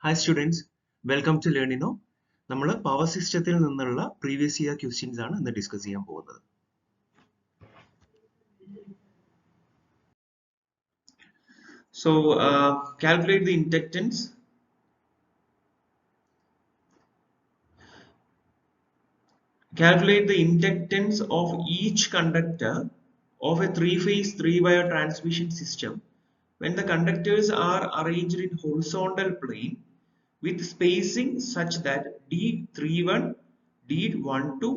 Hi students, welcome to Learnino. നമ്മൾ power സിസ്റ്റത്തിൽ നിന്നുള്ള പ്രീവിയസ് ഇയർ ക്വസ്റ്റ്യൻസ് ആണ് ഇന്ന് ഡിസ്കസ് ചെയ്യാൻ പോകുന്നത്. So calculate the inductance. Calculate the inductance of each conductor of a three-phase, three-wire transmission system when the conductors are arranged in horizontal plane with spacing such that D31, D12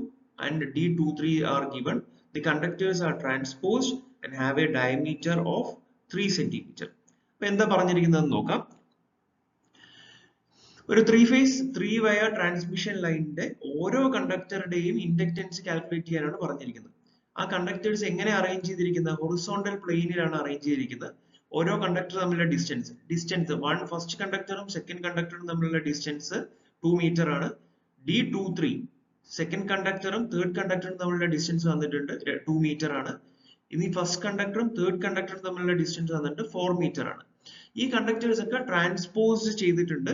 and D23 are given. The conductors are transposed and have a diameter of 3 cm. അപ്പോൾ എന്താ പറഞ്ഞിരിക്കുന്നത് നോക്കാം. ഒരു three wire transmission ലൈനിന്റെ ഓരോ കണ്ടക്ടറുടെയും inductance calculate ചെയ്യാനാണ് പറഞ്ഞിരിക്കുന്നത്. ആ കണ്ടക്ടേഴ്സ് എങ്ങനെ അറേഞ്ച് ചെയ്തിരിക്കുന്നത്? ഹൊറിസോണ്ടൽ പ്ലെയിനിലാണ് അറേഞ്ച് ചെയ്തിരിക്കുന്നത്. ഓരോ കണ്ടക്ടർ തമ്മിലുള്ള ഡിസ്റ്റൻസ് ഫസ്റ്റ് കണ്ടക്ടറും സെക്കൻഡ് കണ്ടക്ടറും തമ്മിലുള്ള ഡിസ്റ്റൻസ് 2 മീറ്റർ ആണ്. D23 സെക്കൻഡ് കണ്ടക്ടറും തേർഡ് കണ്ടക്ടറും തമ്മിലുള്ള ഡിസ്റ്റൻസ് വന്നിട്ടുണ്ട് 2 മീറ്റർ ആണ്. ഇനി ഫസ്റ്റ് കണ്ടക്ടറും തേർഡ് കണ്ടക്ടറും തമ്മിലുള്ള ഡിസ്റ്റൻസ് വന്നിട്ട് 4 മീറ്റർ ആണ്. ഈ കണ്ടക്ടേഴ്സ് ഒക്കെ ട്രാൻസ്പോസ് ചെയ്തിട്ടുണ്ട്.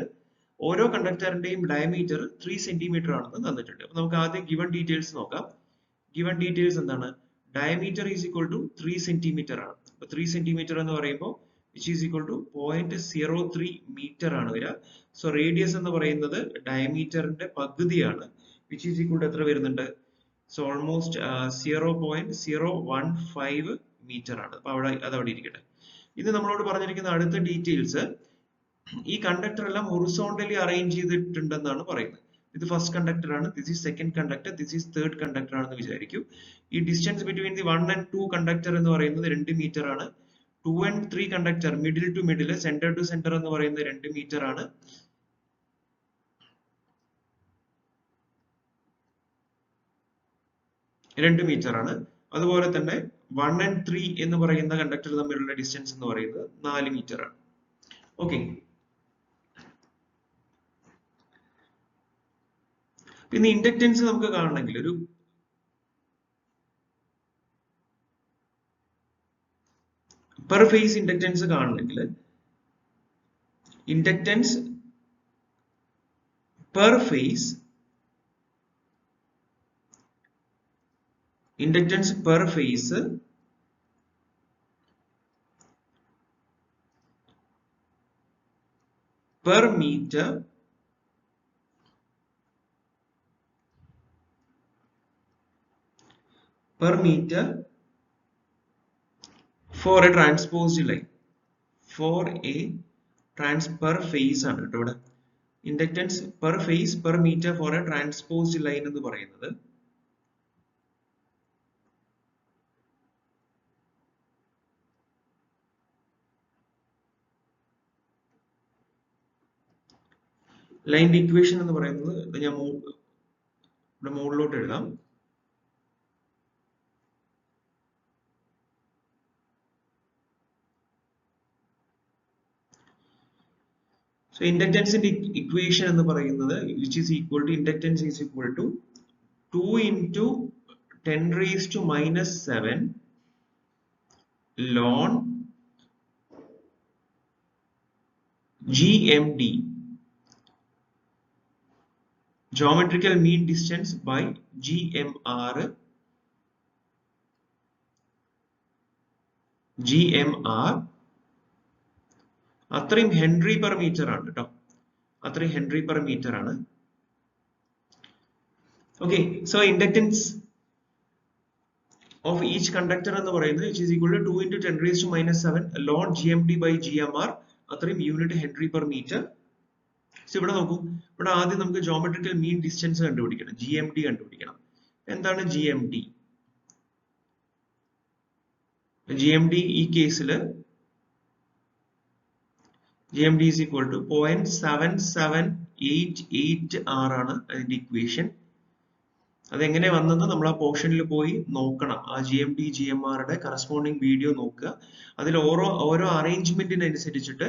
ഓരോ കണ്ടക്ടറിന്റെയും ഡയമീറ്റർ 3 സെന്റിമീറ്റർ ആണെന്ന് തന്നിട്ടുണ്ട്. അപ്പൊ നമുക്ക് ആദ്യം ഗിവൺ ഡീറ്റെയിൽസ് നോക്കാം. ഗിവൺ ഡീറ്റെയിൽസ് എന്താണ്? Diameter is equal to 3 centimetre ആണ്. അപ്പൊ 3 സെന്റിമീറ്റർ എന്ന് പറയുമ്പോൾ which is equal to 0.03 metre ആണ് വരിക. സോ റേഡിയസ് എന്ന് പറയുന്നത് ഡയമീറ്ററിന്റെ പകുതിയാണ്. വിച്ച് ഈസ് ഈക്വൽ ടു എത്ര വരുന്നുണ്ട്? സോ ഓൾമോസ്റ്റ് 0.015 മീറ്റർ ആണ്. അപ്പൊ അതവിടെ ഇരിക്കട്ടെ. ഇത് നമ്മളോട് പറഞ്ഞിരിക്കുന്ന അടുത്ത ഡീറ്റെയിൽസ്, ഈ കണ്ടക്ടർ എല്ലാം ഹൊറിസോണ്ടലി അറേഞ്ച് ചെയ്തിട്ടുണ്ടെന്നാണ് പറയുന്നത്. ഇത് ഫസ്റ്റ് കണ്ടക്ടർ ആണ്, this is second conductor, this is third conductor ആണെന്ന് വിചാരിക്കും. ഈ distance between the 1 and 2 conductor എന്ന് പറയുന്നത് 2 മീറ്റർ ആണ്. 2 and 3 conductor middle to middle, centre to centre എന്ന് പറയുന്നത് 2 മീറ്റർ ആണ്. അതുപോലെ തന്നെ 1 and 3 എന്ന് പറയുന്ന കണ്ടക്ടർ തമ്മിലുള്ള ഡിസ്റ്റൻസ് എന്ന് പറയുന്നത് 4 മീറ്റർ ആണ്. ഓക്കെ, പിന്നെ ഇൻഡക്റ്റൻസ് നമുക്ക് കാണണമെങ്കിൽ ഒരു പെർ ഫേസ് ഇൻഡക്റ്റൻസ് കാണണമെങ്കിൽ inductance per phase per metre for a transposed line, per phase ആണ് കേട്ടോ ഇവിടെ. Inductance per phase per metre for a transposed line എന്ന് പറയുന്നത് ലൈൻ്റെ ഇക്വേഷൻ എന്ന് പറയുന്നത് ഞാൻ ഇവിടെ മുകളിലോട്ട് എഴുതാം. So inductance in equation എന്ന് പറയുന്നത് which is equal to inductance is equal to 2 into 10 raised to minus 7 ln GMD, geometrical mean distance by GMR അത്രയും ഹെൻറി പെർ മീറ്റർ ആണ് കേട്ടോ. അത്രയും ഹെൻറി പെർ മീറ്റർ ആണ്. Okay, so inductance of each conductor എന്ന് പറയുന്നത് which is equal to 2 into 10 raised to minus 7 ln GMD by GMR, അത്രയും unit henry per metre. So ഇവിടെ നോക്കൂ, ഇവിടെ ആദ്യം നമുക്ക് ജോമെട്രിക്കൽ മീൻ ഡിസ്റ്റൻസ് കണ്ടുപിടിക്കണം, GMD കണ്ടുപിടിക്കണം. എന്താണ് GMD? GMD ഈ കേസിൽ GMD is equal to 0.7788 R ആണ് അതിന്റെ ഇക്വേഷൻ. അതെങ്ങനെ വന്നെന്ന് നമ്മൾ ആ പോർഷനിൽ പോയി നോക്കണം. ആ GMD GMR യുടെ കറസ്പോണ്ടിങ് വീഡിയോ നോക്കുക. അതിൽ ഓരോ അറേഞ്ച്മെന്റിനനുസരിച്ചിട്ട്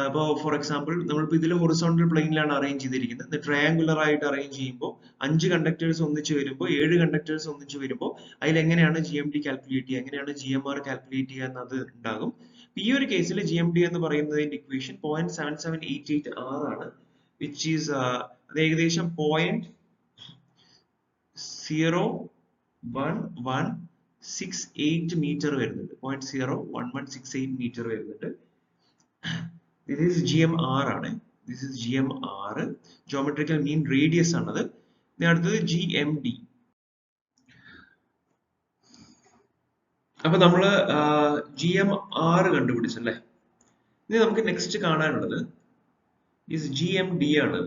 ഇപ്പോൾ ഫോർ എക്സാമ്പിൾ നമ്മളിപ്പോൾ ഇതിൽ ഹൊറിസോണ്ടൽ പ്ലെയിനിലാണ് അറേഞ്ച് ചെയ്തിരിക്കുന്നത്. ട്രയാങ്കുലർ ആയിട്ട് അറേഞ്ച് ചെയ്യുമ്പോൾ 5 കണ്ടക്ടേഴ്സ് ഒന്നിച്ച് വരുമ്പോൾ 7 കണ്ടക്ടേഴ്സ് ഒന്നിച്ച് വരുമ്പോൾ അതിൽ എങ്ങനെയാണ് GMD കാൽക്കുലേറ്റ് ചെയ്യുക, എങ്ങനെയാണ് GMR കാൽക്കുലേറ്റ് ചെയ്യുക എന്നത് ഉണ്ടാകും. ഈ ഒരു കേസിൽ GMD എന്ന് പറയുന്നതിന്റെ ഇക്വേഷൻ 0.7788 R ആണ്, which is അത് ഏകദേശം 0.0168 മീറ്റർ വരുന്നുണ്ട്. 0.01168 മീറ്റർ വരുന്നുണ്ട്. This is GMR ആണ്. This is GMR. Geometrical mean radius ആണത്. ഇനി അടുത്തത് GMD. അപ്പൊ നമ്മള് GMR കണ്ടുപിടിച്ചല്ലേ. ഇനി നമുക്ക് നെക്സ്റ്റ് കാണാനുള്ളത് GMD ആണ്.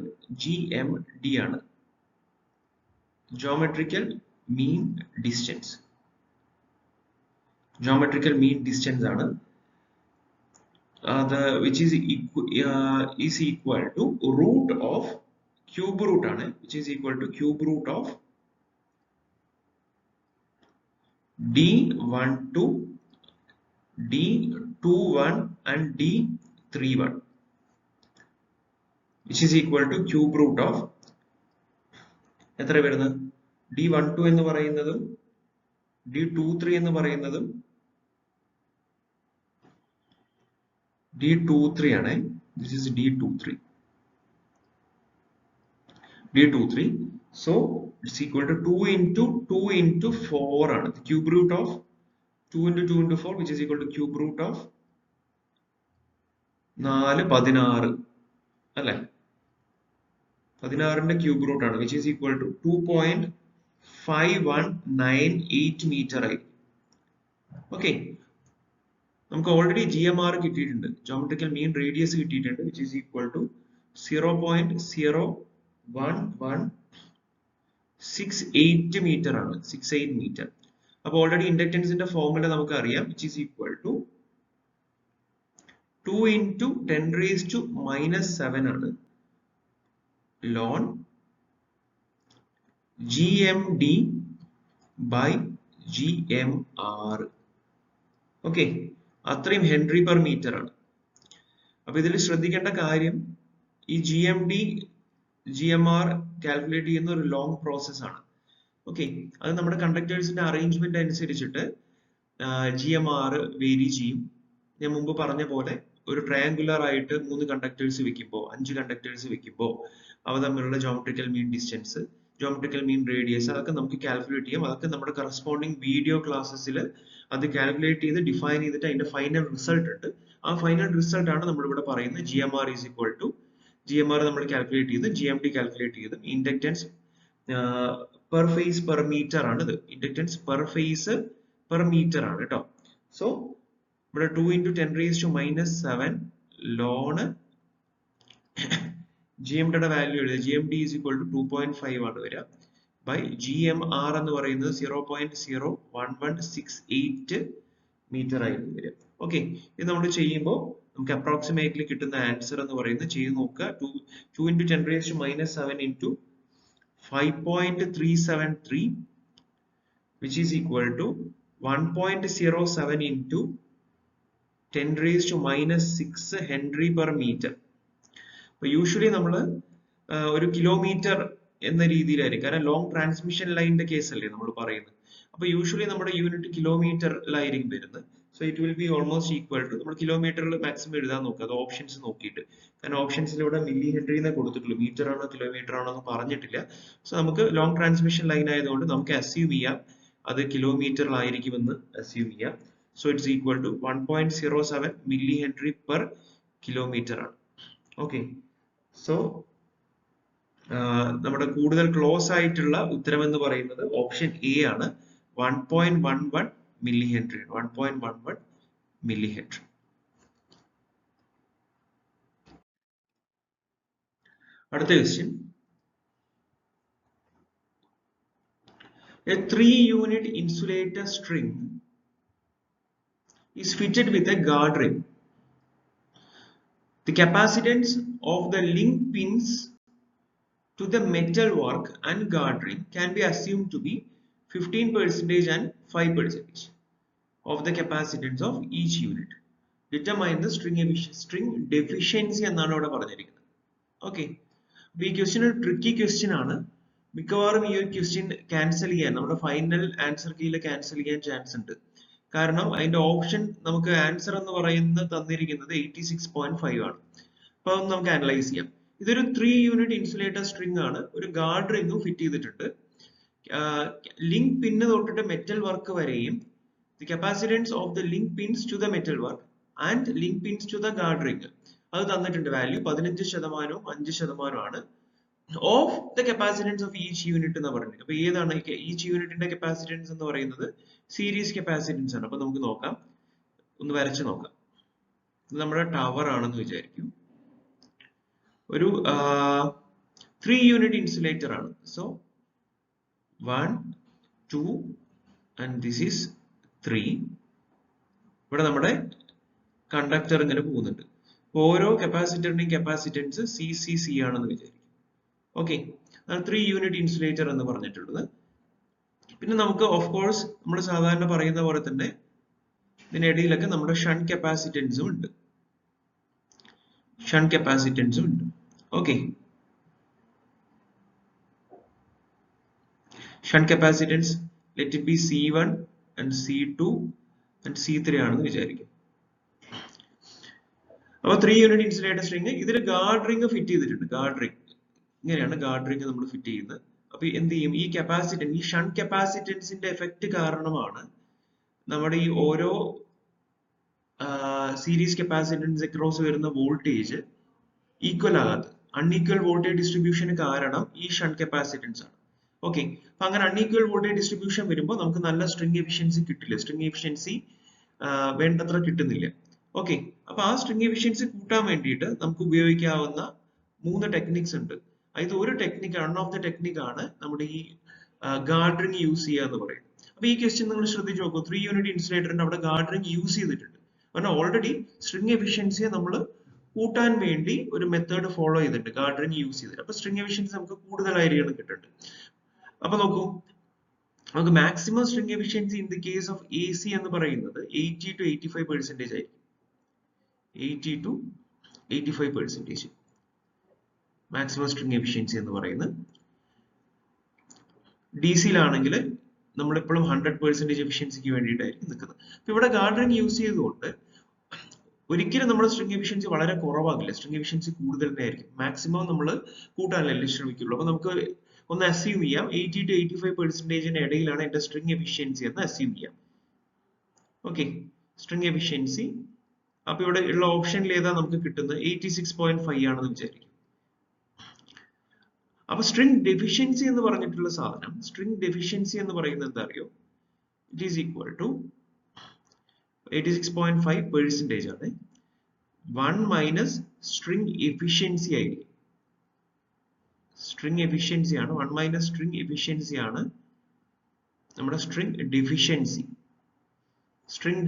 GMD ആണ്. Geometrical mean distance. Geometrical mean distance ആണ്. Which is equal to root of cube root ആണ്, which is equal to cube root of D12, D21 and D31, which is equal to cube root of എത്ര വരുന്നത് D12 എന്ന് പറയുന്നതും D23 എന്ന് പറയുന്നതും D23 ആണ്. This is D23. So it's equal to 2 into 4 ആണ്. The cube root of 2 into 2 into 4, which is equal to cube root of 4 16 അല്ലേ. 16ന്റെ ക്യൂബ് റൂട്ട് ആണ്, which is equal to 2.5198 metre ആയി. ഓക്കെ, നമുക്ക് already GMR കിട്ടിയിട്ടുണ്ട്, geometrical mean radius കിട്ടിയിട്ടുണ്ട്, which is equal to 0.01168 metre ആണ്, 68 metre. അപ്പൊ already ഇൻഡക്റ്റൻസിന്റെ formula നമുക്ക് അറിയാം, which is equal to 2 into 10 raised to minus 7 ആണ് ln GMD by GMR. Okay, അത്രയും ഹെൻറി പെർ മീറ്റർ ആണ്. അപ്പൊ ഇതിൽ ശ്രദ്ധിക്കേണ്ട കാര്യം, ഈ GMD GMR കാൽക്കുലേറ്റ് ചെയ്യുന്ന ഒരു ലോങ് പ്രോസസ് ആണ്. ഓക്കെ, അത് നമ്മുടെ കണ്ടക്ടേഴ്സിന്റെ അറേഞ്ച്മെന്റ് അനുസരിച്ചിട്ട് GMR വേരി ചെയ്യും. ഞാൻ മുമ്പ് പറഞ്ഞ പോലെ ഒരു ട്രയാങ്കുലർ ആയിട്ട് 3 കണ്ടക്ടേഴ്സ് വെക്കുമ്പോൾ 5 കണ്ടക്ടേഴ്സ് വെക്കുമ്പോൾ അവ തമ്മിലുള്ള geometrical mean distance, geometrical mean radius, അതൊക്കെ നമുക്ക് കാൽക്കുലേറ്റ് ചെയ്യാം. അതൊക്കെ നമ്മുടെ കറസ്പോണ്ടിങ് വീഡിയോ ക്ലാസ്സസിൽ അത് കാൽക്കുലേറ്റ് ചെയ്ത് ഡിഫൈൻ ചെയ്തിട്ട് അതിന്റെ ഫൈനൽ റിസൾട്ട് ഉണ്ട്. ആ ഫൈനൽ റിസൾട്ട് ആണ് നമ്മളിവിടെ പറയുന്നത്. GMR is equal to GMR നമ്മൾ കാൽക്കുലേറ്റ് ചെയ്ത് GMD കാൽക്കുലേറ്റ് ചെയ്ത് inductance per phase per metre ആണ്. ഇത് inductance per phase per metre ആണ് കേട്ടോ. സോ ഇവിടെ 2 into 10 raised to minus 7 ln GMDയുടെ value എഴുതുക. GMD is equal to 2.5 ആണ് വരിക by GMR എന്ന് പറയുന്നത് 0.01168 മീറ്റർ ആയിരുന്നു വരിക. ഓക്കെ, ഇത് നമ്മൾ ചെയ്യുമ്പോൾ നമുക്ക് അപ്രോക്സിമേറ്റ്ലി കിട്ടുന്ന ആൻസർ എന്ന് പറയുന്നത് ചെയ്ത് നോക്കുക. 2 into 10 raised to minus 7 into 5.373, which is equal to 1.07 into 10 raised to minus 6 henry per metre. അപ്പൊ യൂഷ്വലി നമ്മൾ ഒരു കിലോമീറ്റർ എന്ന രീതിയിലായിരിക്കും, കാരണം ലോങ് ട്രാൻസ്മിഷൻ ലൈനിന്റെ കേസല്ലേ നമ്മൾ പറയുന്നത്. അപ്പൊ യൂഷ്വലി നമ്മുടെ യൂണിറ്റ് കിലോമീറ്ററിലായിരിക്കും വരുന്നത്. So it will be almost equal to, നമ്മൾ കിലോമീറ്ററിൽ മാക്സിമം എഴുതാൻ നോക്കുക, അത് ഓപ്ഷൻസ് നോക്കിയിട്ട്. കാരണം ഓപ്ഷൻസിലൂടെ മില്ലി ഹെൻറിനെ കൊടുത്തിട്ടുള്ളൂ, മീറ്റർ ആണോ കിലോമീറ്റർ ആണോ എന്ന് പറഞ്ഞിട്ടില്ല. സോ നമുക്ക് ലോങ് ട്രാൻസ്മിഷൻ ലൈൻ ആയതുകൊണ്ട് നമുക്ക് അസ്യൂം ചെയ്യാം അത് കിലോമീറ്ററിലായിരിക്കുമെന്ന് അസ്യൂം ചെയ്യാം. So it's equal to 1.07 millihenry per kilometer ആണ്. ഓക്കെ, സോ നമ്മുടെ കൂടുതൽ ക്ലോസ് ആയിട്ടുള്ള ഉത്തരം എന്ന് പറയുന്നത് ഓപ്ഷൻ എ ആണ്, 1.11 millihenry. 1.11 millihenry. അടുത്ത question, a 3-unit insulator string is fitted with a guard ring. The capacitance of the link pins to the metal work and guard ring can be assumed to be 15% and 5% of the capacitance of each unit. Determine the string deficiency എന്നാണ് ഇവിടെ പറഞ്ഞിരിക്കുന്നത്. Okay, അപ്പൊ ഈ question ഒരു tricky question ആണ്. മിക്കവാറും ഈ ഒരു ക്വസ്റ്റ്യൻ ക്യാൻസൽ ചെയ്യാൻ, നമ്മുടെ ഫൈനൽ ആൻസർ കീയിൽ ക്യാൻസൽ ചെയ്യാൻ ചാൻസ് ഉണ്ട്. കാരണം അതിന്റെ ഓപ്ഷൻ നമുക്ക് ആൻസർ എന്ന് പറയുന്നത് തന്നിരിക്കുന്നത് 86.5 ആണ്. അപ്പൊ അതൊന്ന് നമുക്ക് അനലൈസ് ചെയ്യാം. ഇതൊരു 3 യൂണിറ്റ് ഇൻസുലേറ്റർ സ്ട്രിംഗ് ആണ്. ഒരു ഗാർഡ് റിംഗും ഫിറ്റ് ചെയ്തിട്ടുണ്ട്. ലിങ്ക് പിന്ന് തൊട്ടിട്ട് മെറ്റൽ വർക്ക് വരെയും the capacitance of the link pins to the metal work and link pins to the guard ring അത് തന്നിട്ടുണ്ട്. വാല്യൂ 15%, 5% ആണ് of the capacitance of each unit എന്ന് പറഞ്ഞിട്ട്. അപ്പൊ ഏതാണ് ഈച്ച് യൂണിറ്റിന്റെ കപ്പാസിറ്റൻസ് എന്ന് പറയുന്നത്? സീരീസ് കപ്പാസിറ്റൻസ് ആണ്. അപ്പൊ നമുക്ക് നോക്കാം, ഒന്ന് വരച്ച് നോക്കാം. ഇത് നമ്മുടെ ടവർ ആണെന്ന് വിചാരിക്കും. ഒരു 3 യൂണിറ്റ് ഇൻസുലേറ്റർ ആണ്. So 1 2 and this is 3. ഇവിടെ നമ്മുടെ കണ്ടക്ടർ ഇങ്ങനെ പോകുന്നുണ്ട്. ഓരോ കപ്പാസിറ്ററിന്റെയും കപ്പാസിറ്റൻസ് സി ആണെന്ന് വിചാരിക്കും. ഓക്കെ, 3 യൂണിറ്റ് ഇൻസുലേറ്റർ എന്ന് പറഞ്ഞിട്ടുള്ളത്. പിന്നെ നമുക്ക് ഓഫ് കോഴ്സ് നമ്മൾ സാധാരണ പറയുന്ന പോലെ തന്നെ ഇതിനിടയിലൊക്കെ നമ്മുടെ ഷണ്ട് കപ്പാസിറ്റൻസും ഉണ്ട്. Okay, shunt capacitance let it be C1 and C2 and C3 ആണെന്ന് വിചാരിക്കും. അപ്പൊ 3 യൂണിറ്റ് ഇൻസുലേറ്റർ സ്ട്രിംഗ്, ഇതിൽ ഗാർഡ് റിംഗ് ഫിറ്റ് ചെയ്തിട്ടുണ്ട്. ഗാർഡ് റിംഗ് ഇങ്ങനെയാണ് ഗാർഡ് റിംഗ് നമ്മൾ ഫിറ്റ് ചെയ്യുന്നത്. അപ്പൊ എന്ത് ചെയ്യും? ഈ കപ്പാസിറ്റൻസ്, ഈ ഷണ്ട് കപ്പാസിറ്റൻസിന്റെ എഫക്ട് കാരണമാണ് നമ്മുടെ ഈ ഓരോ സീരീസ് കപ്പാസിറ്റൻസ് അക്രോസ് വരുന്ന വോൾട്ടേജ് ഈക്വൽ ആകാത്തത്. അൺഈക്വൽ വോൾട്ടേജ് ഡിസ്ട്രിബ്യൂഷന് കാരണം ഈ ഷണ്ട് കപ്പാസിറ്റൻസ് ആണ്. ഓക്കെ, അപ്പൊ അങ്ങനെ അൺഈക്വൽ വോൾട്ടേജ് ഡിസ്ട്രിബ്യൂഷൻ വരുമ്പോൾ നമുക്ക് നല്ല സ്ട്രിംഗ് എഫിഷ്യൻസി കിട്ടില്ല. സ്ട്രിംഗ് എഫിഷ്യൻസി വേണ്ടത്ര കിട്ടുന്നില്ല. ഓക്കെ, അപ്പൊ ആ സ്ട്രിംഗ് എഫിഷ്യൻസി കൂട്ടാൻ വേണ്ടിയിട്ട് നമുക്ക് ഉപയോഗിക്കാവുന്ന 3 ടെക്നിക്സ് ഉണ്ട്. അതിൽ ഒരു technique, one of the technique ആണ് നമ്മുടെ ഈ ഗാർഡ് റിംഗ് യൂസ് ചെയ്യുക എന്ന് പറയുന്നത്. അപ്പൊ ഈ ക്വസ്റ്റ്യൻ നിങ്ങൾ ശ്രദ്ധിച്ച് നോക്കൂ. 3 യൂണിറ്റ് ഇൻസുലേറ്ററിന്റെ അവിടെ ഗാർഡ് റിംഗ് യൂസ് ചെയ്തിട്ടുണ്ട്. കാരണം ഓൾറെഡി സ്ട്രിംഗ് എഫിഷ്യൻസിയെ നമ്മൾ കൂട്ടാൻ വേണ്ടി ഒരു മെത്തേഡ് ഫോളോ ചെയ്തിട്ടുണ്ട്, ഗാർഡ് റിംഗ് യൂസ് ചെയ്തിട്ട്. അപ്പൊ സ്ട്രിംഗ് എഫിഷ്യൻസി നമുക്ക് കൂടുതലായിരിക്കും കിട്ടുന്നുണ്ട്. അപ്പൊ നോക്കൂ, നമുക്ക് maximum string efficiency in the case of AC എന്ന് പറയുന്നത് 80 to 85% ആയിരിക്കും. 80 to 85% മാക്സിമം സ്ട്രിംഗ് എഫിഷ്യൻസി എന്ന് പറയുന്നത്. DC-യിലാണെങ്കിൽ നമ്മൾ എപ്പോഴും 100% എഫിഷ്യൻസിക്ക് വേണ്ടിയിട്ടായിരിക്കും നിൽക്കുന്നത്. അപ്പൊ ഇവിടെ ഗാർഡ് റിംഗ് യൂസ് ചെയ്തുകൊണ്ട് ഒരിക്കലും നമ്മുടെ സ്ട്രിംഗ് എഫിഷ്യൻസി വളരെ കുറവാകില്ല. സ്ട്രിംഗ് എഫിഷ്യൻസി കൂടുതൽ തന്നെ ആയിരിക്കും. മാക്സിമം നമ്മൾ കൂട്ടാനല്ലേ ശ്രമിക്കുള്ളൂ. അപ്പൊ നമുക്ക് ഒന്ന് അസ്യൂം ചെയ്യാം 80 to 85% ഇടയിലാണ് എന്റെ സ്ട്രിംഗ് എഫിഷ്യൻസി എന്ന് അസ്യൂം ചെയ്യാം. ഓക്കെ, സ്ട്രിംഗ് എഫിഷ്യൻസി അപ്പൊ ഇവിടെ ഉള്ള ഓപ്ഷനിൽ ഏതാ നമുക്ക് കിട്ടുന്നത്? 86.5 ആണെന്ന് വിചാരിക്കും. അപ്പൊ സ്ട്രിംഗ് ഡെഫിഷ്യൻസി എന്ന് പറഞ്ഞിട്ടുള്ള സാധനം, സ്ട്രിംഗ് ഡെഫിഷ്യൻസി എന്ന് പറയുന്നത് എന്താ അറിയോ? ഇറ്റ് ഈസ് ഈക്വൽ ടു 86.5% ആണ്. 1 മൈനസ് സ്ട്രിംഗ് എഫിഷ്യൻസി ആയിരിക്കും. സ്ട്രിംഗ് എഫിഷ്യൻസി ആണ് 1 മൈനസ് സ്ട്രിംഗ് എഫിഷ്യൻസി ആണ് നമ്മുടെ സ്ട്രിംഗ്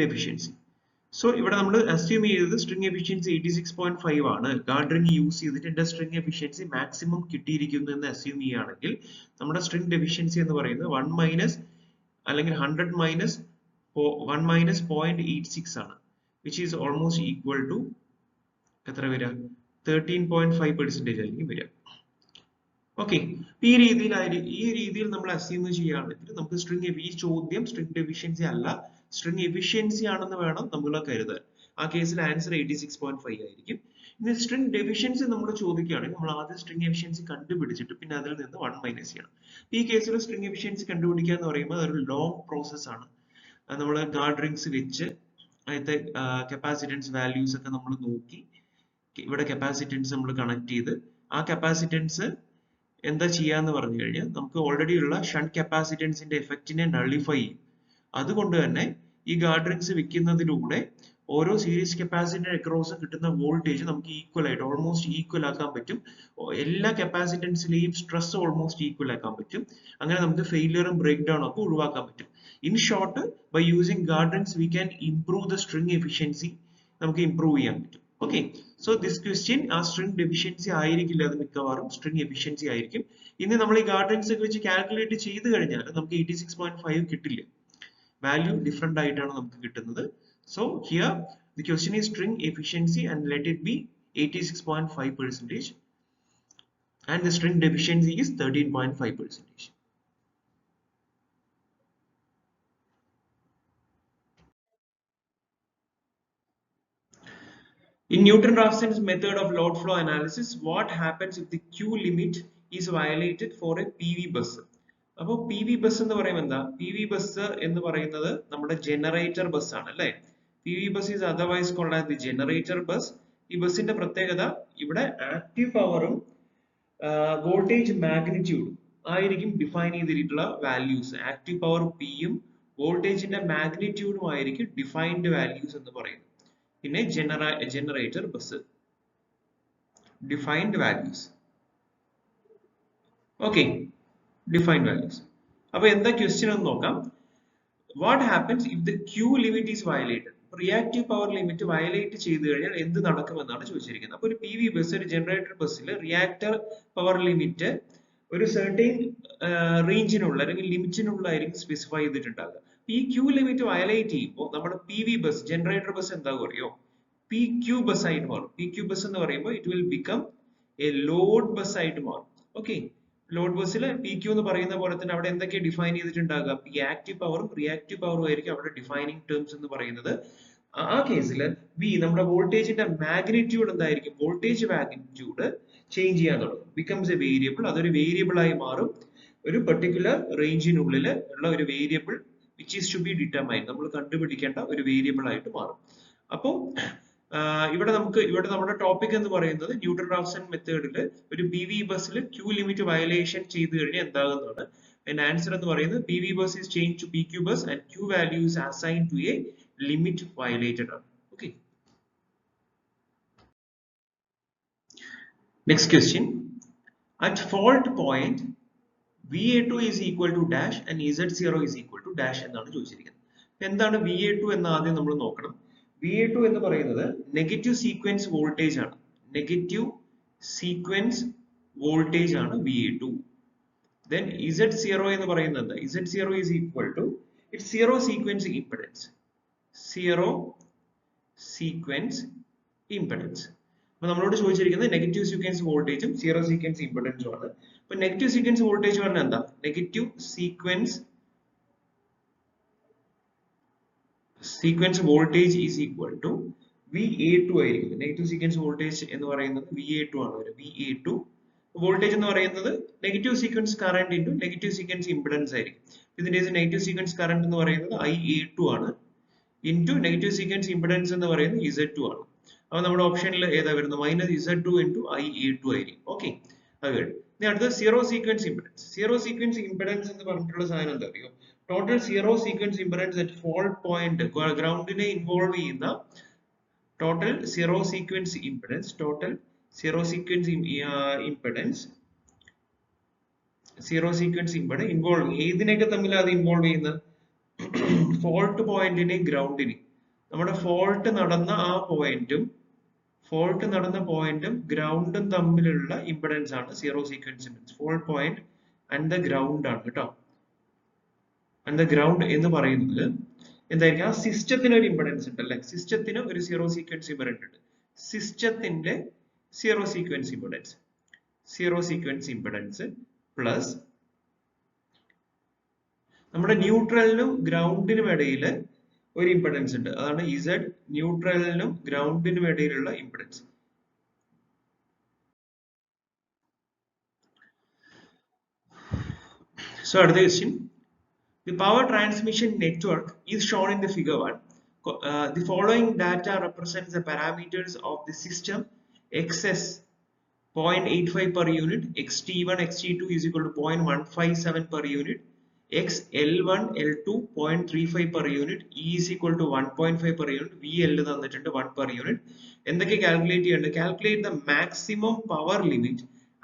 ഡെഫിഷ്യൻസി. സോ ഇവിടെ നമ്മൾ അസ്യൂം ചെയ്തത് സ്ട്രിംഗ് എഫിഷ്യൻസി 86.5 ആണ്. ഗാർഡ് റിംഗ് യൂസ് ചെയ്തിട്ട് എന്റെ സ്ട്രിംഗ് എഫിഷ്യൻസി മാക്സിമം കിട്ടിയിരിക്കുന്നു എന്ന് അസ്യൂം ചെയ്യുകയാണെങ്കിൽ നമ്മുടെ സ്ട്രിംഗ് ഡെഫിഷ്യൻസി എന്ന് പറയുന്നത് 1 മൈനസ് അല്ലെങ്കിൽ 100 മൈനസ് 1 മൈനസ് 0.86 ആണ്, which is almost equal to എത്ര വരിക? 13.5% ആയിരിക്കും വരിക. ഓക്കെ, ഈ രീതിയിൽ നമ്മൾ അസ്യൂം ചെയ്യുകയാണെങ്കിൽ നമുക്ക് ഈ ചോദ്യം സ്ട്രിംഗ് ഡെഫിഷ്യൻസി അല്ല, സ്ട്രിംഗ് എഫിഷ്യൻസി ആണെന്ന് വേണം നമ്മൾ കരുതാൻ. ആ കേസിൽ ആൻസർ 86.5 ആയിരിക്കും. ഇനി സ്ട്രിംഗ് ഡെഫിഷ്യൻസി നമ്മൾ ചോദിക്കുകയാണെങ്കിൽ നമ്മൾ ആദ്യം സ്ട്രിംഗ് എഫിഷ്യൻസി കണ്ടുപിടിച്ചിട്ട് പിന്നെ അതിൽ നിന്ന് 1 മൈനസ് ചെയ്യണം. ഈ കേസിൽ സ്ട്രിംഗ് എഫിഷ്യൻസി കണ്ടുപിടിക്കുക എന്ന് പറയുമ്പോൾ അതൊരു ലോങ് പ്രോസസ് ആണ്. നമ്മൾ ഗാർഡ് റിംഗ്സ് വെച്ച് അതിന്റെ കപ്പാസിറ്റൻസ് വാല്യൂസ് ഒക്കെ നമ്മൾ നോക്കി ഇവിടെ കപ്പാസിറ്റൻസ് നമ്മൾ കണക്ട് ചെയ്ത് ആ കപ്പാസിറ്റൻസ് എന്താ ചെയ്യാന്ന് പറഞ്ഞു കഴിഞ്ഞാൽ നമുക്ക് ഓൾറെഡി ഉള്ള ഷണ്ട് കപ്പാസിറ്റൻസിന്റെ എഫക്റ്റിനെ നള്ളിഫൈ ചെയ്യും. അതുകൊണ്ട് തന്നെ ഈ ഗാർഡ് റിംഗ്സ് വെക്കുന്നതിലൂടെ ഓരോ സീരീസ് കപ്പാസിറ്റർ അക്രോസ് കിട്ടുന്ന വോൾട്ടേജ് നമുക്ക് ഈക്വൽ ആയിട്ട് ഓൾമോസ്റ്റ് ഈക്വൽ ആക്കാൻ പറ്റും. എല്ലാ കപ്പാസിറ്റൻസിലെയും സ്ട്രെസ് ഓൾമോസ്റ്റ് ഈക്വൽ ആക്കാൻ പറ്റും. അങ്ങനെ നമുക്ക് ഫെയിലിയറും ബ്രേക്ക് ഡൗൺ ഒക്കെ ഒഴിവാക്കാൻ പറ്റും. In short, by using guard rings we can improve the string efficiency. നമുക്ക് ഇംപ്രൂവ് ചെയ്യാൻ പറ്റും. ഓക്കെ, സോ ദിസ് ക്വസ്റ്റ്യൻ ആ സ്ട്രിംഗ് ഡെഫിഷ്യൻസി ആയിരിക്കില്ല, അത് മിക്കവാറും സ്ട്രിംഗ് എഫിഷ്യൻസി ആയിരിക്കും. ഇനി നമ്മൾ ഈ ഗാർഡ് റിംഗ്സ് ഒക്കെ വെച്ച് കാൽക്കുലേറ്റ് ചെയ്ത് കഴിഞ്ഞാൽ നമുക്ക് 86.5 കിട്ടില്ല. വാല്യൂ ഡിഫറെന്റ് ആയിട്ടാണ് നമുക്ക് കിട്ടുന്നത്. So here the question is string efficiency and let it be 86.5% and the string deficiency is 13.5%. In Newton-Raphson's method of load flow analysis, what happens if the Q limit is violated for a PV bus? അപ്പോൾ PV bus എന്ന് പറയുമ്പോൾ എന്താ? PV bus എന്ന് പറയുന്നത് നമ്മുടെ generator bus ആണ് അല്ലേ? PV bus is otherwise called as the generator bus. ഈ ബസിന്റെ പ്രത്യേകത ഇവിടെ ആക്റ്റീവ് പവറും വോൾട്ടേജ് മാഗ്നിറ്റ്യൂഡും ആയിരിക്കും ഡിഫൈൻ ചെയ്തിട്ടുള്ള വാല്യൂസ്. ആക്റ്റീവ് പവർ P യും വോൾട്ടേജിന്റെ മാഗ്നിറ്റ്യൂഡും ആയിരിക്കും ഡിഫൈൻഡ് വാല്യൂസ് എന്ന് പറയുന്നത്. പിന്നെ generator bus defined values. Okay, defined values. അപ്പൊ എന്താ ക്വസ്റ്റ്യൻ എന്ന് നോക്കാം. What happens if the Q limit is violated? Reactive power limit violate ചെയ്തു കഴിഞ്ഞാൽ എന്ത് നടക്കുമെന്നാണ് ചോദിച്ചിരിക്കുന്നത്. അപ്പൊ ഒരു PV ബസ്, ഒരു ജനറേറ്റർ ബസ്സിൽ റിയാക്ടർ പവർ ലിമിറ്റ് ഒരു സെർട്ടൈൻ റേഞ്ചിനുള്ള അല്ലെങ്കിൽ ലിമിറ്റിനുള്ളതായിരിക്കും സ്പെസിഫൈ ചെയ്തിട്ടുണ്ടാകുക. ഈ ക്യൂ ലിമിറ്റ് വയലേറ്റ് ചെയ്യുമ്പോൾ നമ്മുടെ PV ബസ്, ജനറേറ്റർ ബസ് എന്താകും അറിയോ? PQ ബസ് ആയിട്ട് മാറും. PQ ബസ് എന്ന് പറയുമ്പോൾ it will become A load bus ആയിട്ട് മാറും. ഓക്കെ, ലോഡ് ബസ്സിൽ PQ എന്ന് പറയുന്ന പോലെ തന്നെ അവിടെ എന്തൊക്കെ ഡിഫൈൻ ചെയ്തിട്ടുണ്ടാകുക? ആക്റ്റീവ് പവറും റിയാക്റ്റീവ് പവറും ആയിരിക്കും അവിടെ ഡിഫൈനിങ് ടേംസ് എന്ന് പറയുന്നത്. ആ കേസിൽ നമ്മുടെ വോൾട്ടേജിന്റെ മാഗ്നിറ്റ്യൂഡ് എന്തായിരിക്കും? വോൾട്ടേജ് മാഗ്നിറ്റ്യൂഡ് ചേഞ്ച് ചെയ്യാൻ തുടങ്ങും. Becomes a variable. അതൊരു വേരിയബിൾ ആയി മാറും. ഒരു പെർട്ടിക്കുലർ റേഞ്ചിനുള്ളിൽ ഉള്ള ഒരു variable which is to be determined, നമ്മൾ കണ്ടുപിടിക്കേണ്ട ഒരു വേരിയബിൾ ആയിട്ട് മാറും. അപ്പോൾ ഇവിടെ നമ്മുടെ ടോപ്പിക് എന്ന് പറയുന്നത് ന്യൂട്ടൺ റാഫ്സൺ മെത്തേഡിൽ ഒരു PV ബസ്സിൽ ക്യൂ ലിമിറ്റ് വയലേഷൻ ചെയ്തു കഴിഞ്ഞാൽ എന്താകുന്നതാണ്. അതിന്റെ ആൻസർ എന്ന് പറയുന്നത് PV bus is change to PQ bus and Q value is assign to a limit violated ആണ്. Okay, next question. At fault point VA2 is equal to dash and Z0 is equal to dash എന്നാണ് ചോദിച്ചിരിക്കുന്നത്. എന്താണ് VA2 എന്ന് ആദ്യം നമ്മൾ നോക്കണം. VA2 എന്ന് പറയുന്നത് നെഗറ്റീവ് സീക്വൻസ് വോൾട്ടേജ് ആണ്. നെഗറ്റീവ് സീക്വൻസ് വോൾട്ടേജ് ആണ് VA2. Then Z0 എന്ന് പറയുന്നത് എന്താ? Z0 is equal to its zero sequence impedance. Zero sequence impedance. അപ്പൊ നമ്മളോട് ചോദിച്ചിരിക്കുന്നത് നെഗറ്റീവ് സീക്വൻസ് വോൾട്ടേജും സീറോ സീക്വൻസ് ഇംപെഡൻസും ആണ്. അപ്പൊ നെഗറ്റീവ് സീക്വൻസ് വോൾട്ടേജ് പറഞ്ഞാൽ എന്താ? Negative sequence voltage is equal to VA2 ആയിരിക്കും. നെഗറ്റീവ് സീക്വൻസ് വോൾട്ടേജ് എന്ന് പറയുന്നത് VA2 ആണ്. VA2 വോൾട്ടേജ് എന്ന് പറയുന്നത് negative sequence current into negative sequence impedance ആയിരിക്കും. ഇതിന്റെ നെഗറ്റീവ് സീക്വൻസ് കറന്റ് എന്ന് പറയുന്നത് IA2 ആണ് ഇൻറ്റു നെഗറ്റീവ് സീക്വൻസ് ഇംപെഡൻസ് എന്ന് പറയുന്നത് Z2 ആണ്. അപ്പൊ നമ്മുടെ ഓപ്ഷനിൽ ഏതാ വരുന്നത്? -Z2 ഇൻറ്റു IA2 ആയിരിക്കും. ഓക്കെ, അത് കഴിഞ്ഞു. ഇനി അടുത്തത് zero sequence impedance. Zero sequence impedance എന്ന് പറഞ്ഞിട്ടുള്ള സാധനം എന്താ അറിയോ? Total zero sequence impedance at fault point, ഗ്രൗണ്ടിനെ ഇൻവോൾവ് ചെയ്യുന്ന total zero sequence impedance involve ഏതിനൊക്കെ തമ്മിലാണ് അത് ഇൻവോൾവ് ചെയ്യുന്നത്? ഫോൾട്ട് പോയിന്റിനെയും ഗ്രൗണ്ടിനെയും. നമ്മുടെ ഫോൾട്ട് നടന്ന പോയിന്റും ഗ്രൗണ്ടും തമ്മിലുള്ള ഇംപെഡൻസ് ആണ് zero sequence impedance. Fault point and the ground ആണ് കേട്ടോ. ആൻഡ് ദ ഗ്രൗണ്ട് എന്ന് പറയുന്നത് എന്തായിരിക്കും? ആ സിസ്റ്റത്തിന് ഒരു ഇംപെഡൻസ് ഉണ്ട് അല്ലെ? സിസ്റ്റത്തിന് ഒരു സീറോ സീക്വൻസ് ഇംപെഡൻസ് ഉണ്ട്. സിസ്റ്റത്തിന്റെ സീറോ സീക്വൻസ് ഇംപെഡൻസ് പ്ലസ് നമ്മുടെ ന്യൂട്രലിനും ഗ്രൗണ്ടിനും ഇടയിൽ ഒരു ഇംപെഡൻസ് ഉണ്ട്. അതാണ് Z. ന്യൂട്രലിനും ഗ്രൗണ്ടിനും ഇടയിലുള്ള ഇംപെഡൻസ്. So അടുത്ത question. The power transmission network is shown in the figure 1. The following data represents the parameters of the system. XS 0.85 per unit, XT1, XT2 is equal to 0.157 per unit, XL1, L2 0.35 per unit, E is equal to 1.5 per unit, VL തന്നിട്ടുണ്ട് 1 per unit. എന്തൊക്കെ calculate ചെയ്യേണ്ടത്? Calculate the maximum power limit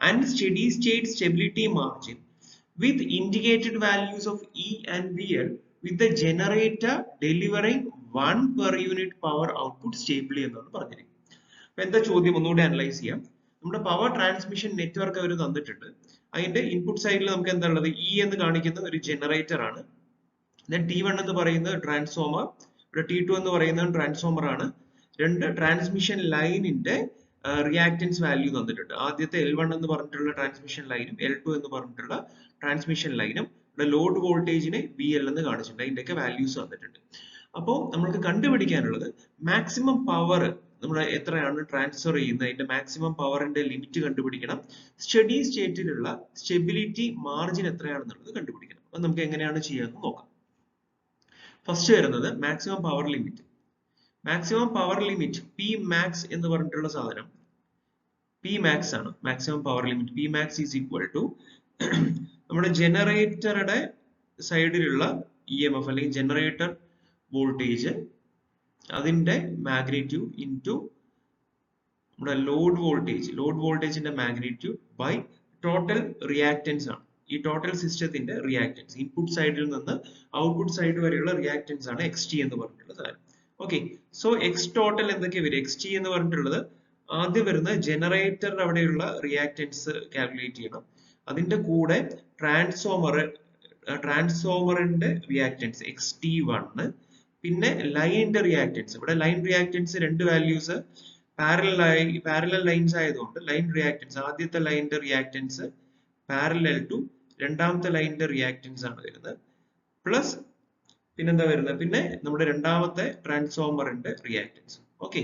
and steady state stability margin with indicated values of E and VL with the generator delivering 1 per unit power output stably എന്നാണ് പറഞ്ഞിരിക്കുന്നത്. അപ്പൊ എന്താ ചോദ്യം? ഒന്നുകൂടി analyse ചെയ്യാം. നമ്മുടെ പവർ ട്രാൻസ്മിഷൻ നെറ്റ്വർക്ക് അവർ തന്നിട്ടുണ്ട്. അതിന്റെ ഇൻപുട്ട് സൈഡിൽ നമുക്ക് എന്താ ഉള്ളത്? E എന്ന് കാണിക്കുന്ന ഒരു ജനറേറ്റർ ആണ്. T1 എന്ന് പറയുന്നത് ട്രാൻസ്ഫോമർ, ഇവിടെ T2 എന്ന് പറയുന്നത് ട്രാൻസ്ഫോമർ ആണ്. രണ്ട് ട്രാൻസ്മിഷൻ ലൈനിന്റെ റിയാക്റ്റൻസ് വാല്യൂ തന്നിട്ടുണ്ട്. ആദ്യത്തെ L1 എന്ന് പറഞ്ഞിട്ടുള്ള ട്രാൻസ്മിഷൻ ലൈനും L2 എന്ന് പറഞ്ഞിട്ടുള്ള ട്രാൻസ്മിഷൻ ലൈനും ഇവിടെ ലോഡ് വോൾട്ടേജിനെ VL എന്ന് കാണിച്ചിട്ടുണ്ട്. അതിന്റെയൊക്കെ വാല്യൂസ് തന്നിട്ടുണ്ട്. അപ്പോൾ നമ്മൾക്ക് കണ്ടുപിടിക്കാനുള്ളത് മാക്സിമം പവർ നമ്മൾ എത്രയാണ് ട്രാൻസ്ഫർ ചെയ്യുന്നത്, അതിന്റെ മാക്സിമം പവറിന്റെ ലിമിറ്റ് കണ്ടുപിടിക്കണം. സ്റ്റഡി സ്റ്റേറ്റിലുള്ള സ്റ്റെബിലിറ്റി മാർജിൻ എത്രയാണെന്നുള്ളത് കണ്ടുപിടിക്കണം. അത് നമുക്ക് എങ്ങനെയാണ് ചെയ്യാമെന്ന് നോക്കാം. ഫസ്റ്റ് വരുന്നത് maximum power limit. Maximum power limit P max എന്ന് പറഞ്ഞിട്ടുള്ള സാധനം പി മാക്സ് ആണ്. Maximum power limit P max is equal to നമ്മുടെ ജനറേറ്ററുടെ സൈഡിലുള്ള EMF അല്ലെങ്കിൽ ജനറേറ്റർ വോൾട്ടേജ്, അതിന്റെ മാഗ്നിറ്റ്യൂഡ് ഇൻറ്റു നമ്മുടെ ലോഡ് വോൾട്ടേജിന്റെ മാഗ്നിറ്റ്യൂഡ് ബൈ ടോട്ടൽ റിയാക്റ്റൻസ് ആണ്. ഈ ടോട്ടൽ സിസ്റ്റത്തിന്റെ റിയാക്റ്റൻസ്, ഇൻപുട്ട് സൈഡിൽ നിന്ന് ഔട്ട്പുട്ട് സൈഡ് വരെയുള്ള റിയാക്റ്റൻസ് ആണ് XT എന്ന് പറഞ്ഞിട്ടുള്ള സാധനം. ഓക്കെ, സോ എക്സ് ടോട്ടൽ എന്തൊക്കെ വരും? XT എന്ന് പറഞ്ഞിട്ടുള്ളത് ആദ്യം വരുന്ന ജനറേറ്ററിന്റെ അവിടെയുള്ള റിയാക്റ്റൻസ് കാൽക്കുലേറ്റ് ചെയ്യണം. അതിന്റെ കൂടെ ട്രാൻസ്ഫോമറിന്റെ റിയാക്റ്റൻസ് XT1, പിന്നെ ലൈനിന്റെ റിയാക്റ്റൻസ്. ഇവിടെ ലൈൻ റിയാക്റ്റൻസ് രണ്ട് വാല്യൂസ് പാരലൽ ലൈൻസ് ആയതുകൊണ്ട് ലൈൻ റിയാക്റ്റൻസ്, ആദ്യത്തെ ലൈനിന്റെ റിയാക്റ്റൻസ് പാരലൽ ടു രണ്ടാമത്തെ ലൈനിന്റെ റിയാക്റ്റൻസ് ആണ് വരുന്നത്. പ്ലസ് പിന്നെന്താ വരുന്നത്? പിന്നെ നമ്മുടെ രണ്ടാമത്തെ ട്രാൻസ്ഫോമറിന്റെ റിയാക്റ്റൻസ്. ഓക്കെ,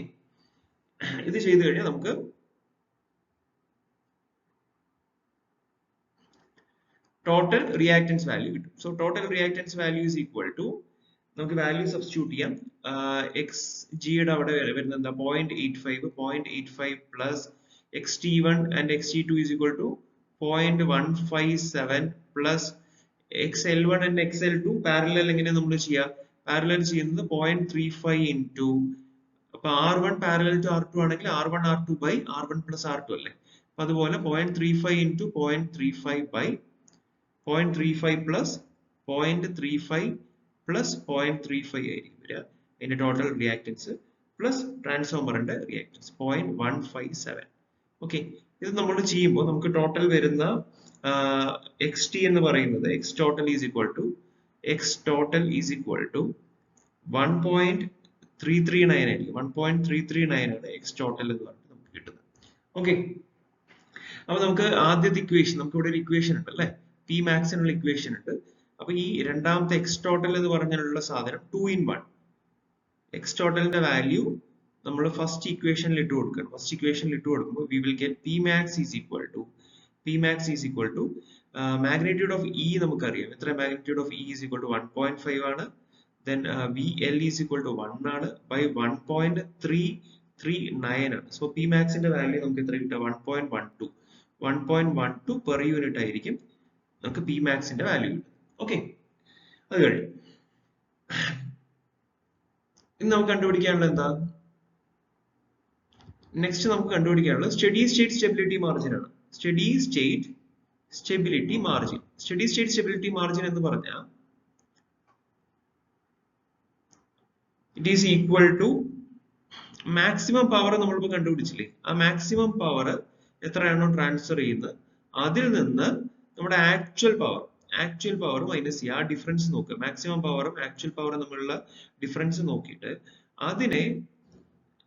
ഇത് ചെയ്തു കഴിഞ്ഞാൽ നമുക്ക് ടോട്ടൽ റിയാക്റ്റൻസ് വാല്യൂ കിട്ടും. So total reactance value is equal to, നമുക്ക് വാല്യൂ സബ്സ്റ്റിറ്റ്യൂട്ട് ചെയ്യാം. XG-യുടെ അവിടെ വരുന്നത് എന്താ? 0.85 plus XT1 and XT2 is equal to 0.157 plus XL1 and XL2 parallel എങ്ങനെ നമ്മൾ ചെയ്യുക? പാരലൽ ചെയ്യുന്നത് 0.35 ഇൻറ്റു, അപ്പൊ R1 പാരലൽ ടു R2 ആണെങ്കിൽ R1 R2 by R1 plus R2 അല്ലേ? അപ്പൊ അതുപോലെ 0.35 ഇൻറ്റു 0.35 ബൈ 0.35 പ്ലസ് 0.35 പ്ലസ് 0.35 ആയിരിക്കും വരിക അതിന്റെ ടോട്ടൽ റിയാക്റ്റൻസ്, പ്ലസ് ട്രാൻസ്ഫോമറിന്റെ റിയാക്റ്റൻസ് 0.157. ഓക്കെ, ഇത് നമ്മൾ ചെയ്യുമ്പോൾ നമുക്ക് ടോട്ടൽ വരുന്ന XT എന്ന് പറയുന്നത് X total is equal to 1.339 ആയിരിക്കും. 1.339 ആണ് X total എന്ന് പറഞ്ഞിട്ട് നമുക്ക് കിട്ടുന്നത്. ഓക്കെ, അപ്പൊ നമുക്ക് ആദ്യത്തെ ഇക്വേഷൻ, നമുക്ക് ഇവിടെ ഒരു ഇക്വേഷൻ ഉണ്ട് അല്ലെ, P മാക്സിനുള്ള ഇക്വേഷൻ ഉണ്ട്. അപ്പൊ ഈ രണ്ടാമത്തെ X total എന്ന് പറഞ്ഞുള്ള സാധനം 2 in 1. X totalന്റെ വാല്യൂ നമ്മൾ ഫസ്റ്റ് ഇക്വേഷനിൽ ഇട്ട് കൊടുക്കണം. ഫസ്റ്റ് ഇക്വേഷനിൽ ഇട്ട് കൊടുക്കുമ്പോൾ we will get P max is equal to magnitude of E നമുക്കറിയാം. എത്ര? magnitude of E is equal to 1.5 ആണ്. then VL is equal to 1 ആണ് by 1.339 ആണ്. so P max ന്റെ വാല്യൂ നമുക്ക് എത്ര കിട്ടുക? 1.12 per unit ആയിരിക്കും നമുക്ക് P max ന്റെ വാല്യൂ കിട്ടും. ഓക്കെ, അത് കഴിഞ്ഞു. ഇനി നമുക്ക് കണ്ടുപിടിക്കാനുള്ളത് എന്താ? നെക്സ്റ്റ് നമുക്ക് കണ്ടുപിടിക്കാനുള്ളത് സ്റ്റഡി സ്റ്റേറ്റ് സ്റ്റെബിലിറ്റി മാർജിൻ ആണ്. സ്റ്റഡി സ്റ്റേറ്റ് സ്റ്റെബിലിറ്റി മാർജിൻ എന്ന് പറഞ്ഞാൽ it is equal to maximum power നമ്മളിപ്പോ കണ്ടുപിടിച്ചില്ലേ, ആ മാക്സിമം പവർ എത്രയാണോ ട്രാൻസ്ഫർ ചെയ്യുന്നത് അതിൽ നിന്ന് നമ്മുടെ ആക്ച്വൽ പവർ മൈനസ് ചെയ്യുക. ആ ഡിഫറൻസ് നോക്കുക. മാക്സിമം പവറും ആക്ച്വൽ പവറും തമ്മിലുള്ള ഡിഫറൻസ് നോക്കിയിട്ട് അതിനെ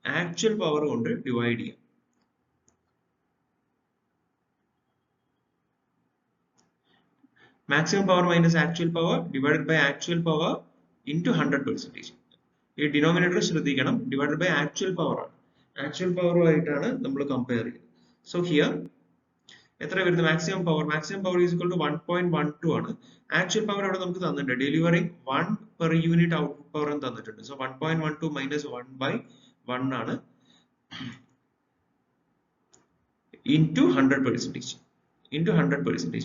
ആക്ച്വൽ പവർ കൊണ്ട് ഡിവൈഡ് ചെയ്യാം. Maximum power minus actual power divided by actual power into 100%. ഈ ഡിനോമിനേറ്റർ ശ്രദ്ധിക്കണം, ഡിവൈഡഡ് ബൈ ആക്ച്വൽ പവർ ആണ്. ആക്ച്വൽ പവറുമായിട്ടാണ് നമ്മൾ കമ്പയർ ചെയ്യുന്നത്. സോ ഹിയർ എത്ര വരുന്നത്? Maximum power is equal to 1.12 ആണ്. ആക്ച്വൽ പവർ അവിടെ നമുക്ക് തന്നിട്ടുണ്ട്, delivering 1 per unit output power എന്ന് തന്നിട്ടുണ്ട്. സോ 1.12 മൈനസ് 1/1 ആണ് ഇൻറ്റു 100%.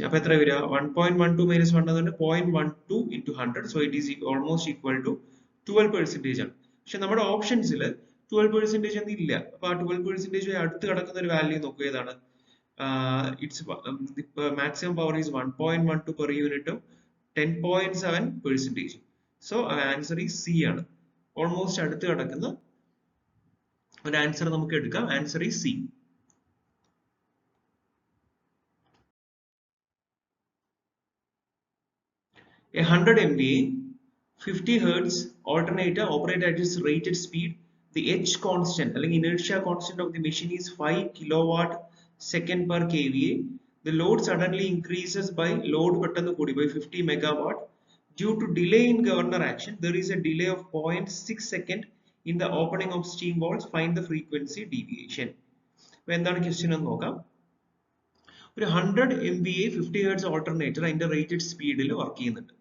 അപ്പൊ എത്ര വരിക? 1.12 മൈനസ് 1 എന്നുണ്ട് 0.12 into 100. So it is almost equal to 12% ആണ്. പക്ഷെ നമ്മുടെ ഓപ്ഷൻസിൽ 12% ഒന്നും ഇല്ല. അപ്പൊ ആ 12% അടുത്ത് കിടക്കുന്ന ഒരു വാല്യൂ നോക്കുക. ഏതാണ്? Its maximum power is 1.12 per യൂണിറ്റും 10.7%. സോ ആൻസർ ഈ സി ആണ്. ഓൾമോസ്റ്റ് അടുത്ത് കിടക്കുന്ന ഒരു ആൻസർ നമുക്ക് എടുക്കാം. ആൻസർ ഈ C. A 100 MVA 50 Hz alternator operate at its rated speed. The H constant അല്ലെങ്കിൽ inertia constant of the machine is 5 kilowatt second per kVA. The load suddenly increases by load പെട്ടെന്ന് കൂടി by 50 megawatt. Due to delay in governor action, there is a delay of 0.6 second In the opening of steam valves, find the frequency deviation. അപ്പോൾ എന്താണ് question എന്ന് നോക്കാം. ഒരു 100 MVA 50 hertz alternator അതിന്റെ rated സ്പീഡിൽ work ചെയ്യുന്നുണ്ട്.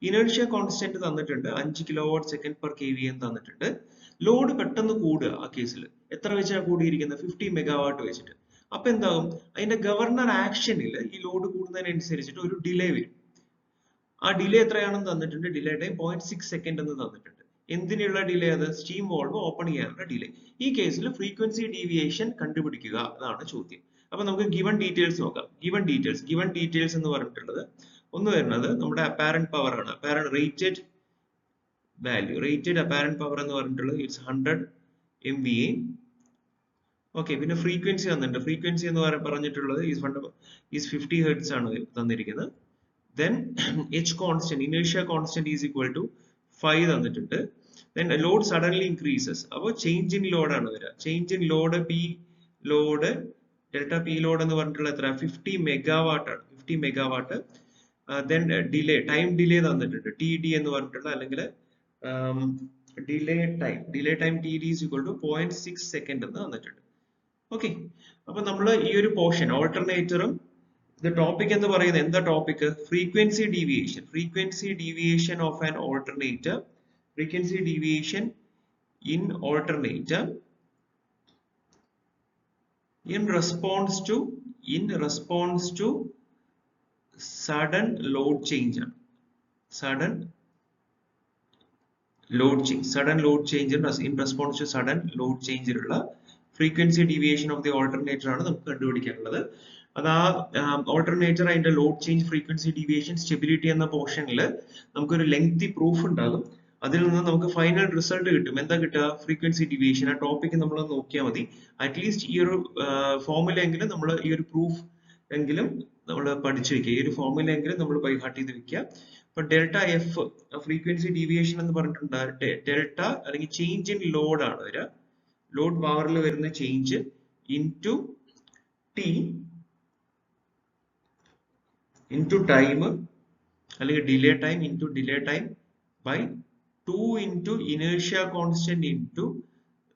ഇനേർഷ്യ കോൺസ്റ്റന്റ് തന്നിട്ടുണ്ട് 5 kW/s/kVA എന്ന് തന്നിട്ടുണ്ട്. ലോഡ് പെട്ടെന്ന് കൂടുക. ആ കേസിൽ എത്ര വെച്ചാണ് കൂടിയിരിക്കുന്നത്? 50 മെഗാവാട്ട് വെച്ചിട്ട്. അപ്പൊ എന്താകും? അതിന്റെ ഗവർണർ ആക്ഷനിൽ ഈ ലോഡ് കൂടുന്നതിനനുസരിച്ചിട്ട് ഒരു ഡിലേ വരും. ആ ഡിലേ എത്രയാണെന്ന് തന്നിട്ടുണ്ട്. ഡിലേ ടൈം 0.6 സെക്കൻഡ് എന്ന് തന്നിട്ടുണ്ട്. എന്തിനുള്ള ഡിലേ? അത് സ്റ്റീം വാൾവ് ഓപ്പൺ ചെയ്യാനുള്ള ഡിലേ. ഈ കേസിൽ ഫ്രീക്വൻസി ഡീവിയേഷൻ കണ്ടുപിടിക്കുക എന്നാണ് ചോദ്യം. അപ്പൊ നമുക്ക് ഗിവൺ ഡീറ്റെയിൽസ് നോക്കാം. ഗിവൺ ഡീറ്റെയിൽസ് എന്ന് പറഞ്ഞിട്ടുള്ളത് ഒന്ന് വരുന്നത് നമ്മുടെ അപ്പാരന്റ് പവർ ആണ്. Apparent rated value, rated apparent power എന്ന് പറഞ്ഞിട്ടുള്ളത് ഇറ്റ്സ് 100 MVA. ഓക്കെ, പിന്നെ ഫ്രീക്വൻസി തന്നിട്ടുണ്ട്. ഫ്രീക്വൻസി എന്ന് പറഞ്ഞിട്ടുള്ളത് ഈസ് 50 ഹെർട്സ് ആണ് തന്നിരിക്കുന്നത്. Then H constant, inertia constant is equal to 5 തന്നിട്ടുണ്ട്. Then load suddenly increases. അപ്പോൾ change in load ആണ് വരിക. Change in load P load delta P load എന്ന് പറഞ്ഞിട്ടുള്ള എത്ര? 50 മെഗാവാട്ട് ആണ്. 50 മെഗാവാട്ട്. Then time delay തന്നിട്ടുണ്ട്. TD എന്ന് പറഞ്ഞിട്ടുള്ള അല്ലെങ്കിൽ delay time TD is equal to 0.6 second എന്ന് തന്നിട്ടുണ്ട്. ഓക്കെ, അപ്പൊ നമ്മൾ ഈ ഒരു പോർഷൻ ഓൾട്ടർനേറ്ററും the topic എന്ന് പറയുന്നത് എന്താ topic? Frequency deviation of an alternator, frequency deviation in alternator in response to sudden load change ആണ്. sudden load change in response to sudden load change ഉള്ള frequency deviation of the alternator ആണ് നമുക്ക് കണ്ടുപിടിക്കാനുള്ളത്. അത് ആ alternator അതിന്റെ load change, frequency deviation, stability എന്ന പോർഷനിൽ നമുക്കൊരു ലെങ്തി പ്രൂഫ് ഉണ്ടാകും. അതിൽ നിന്ന് നമുക്ക് ഫൈനൽ റിസൾട്ട് കിട്ടും. എന്താ കിട്ടുക? Frequency deviation. ആ ടോപ്പിക് നമ്മൾ നോക്കിയാൽ മതി. അറ്റ്ലീസ്റ്റ് ഈ ഒരു ഫോർമുല എങ്കിലും നമ്മൾ, ഈ ഒരു പ്രൂഫ് എങ്കിലും നമ്മൾ പഠിച്ചു വെക്കുക. ഈ ഒരു ഫോർമുല എങ്കിലും നമ്മൾ ബൈ ഹാർട്ട് ചെയ്ത് വെക്കുക. ഇപ്പൊ ഡെൽറ്റ എഫ് ഫ്രീക്വൻസി ഡീവിയേഷൻ എന്ന് പറഞ്ഞിട്ടുണ്ട്. ഡെൽറ്റ അല്ലെങ്കിൽ ചേഞ്ച് ഇൻ ലോഡ് ആണ് വരിക. ലോഡ് പവറിൽ വരുന്ന change into T into time അല്ലെങ്കിൽ delay time into delay time by 2 into inertia constant into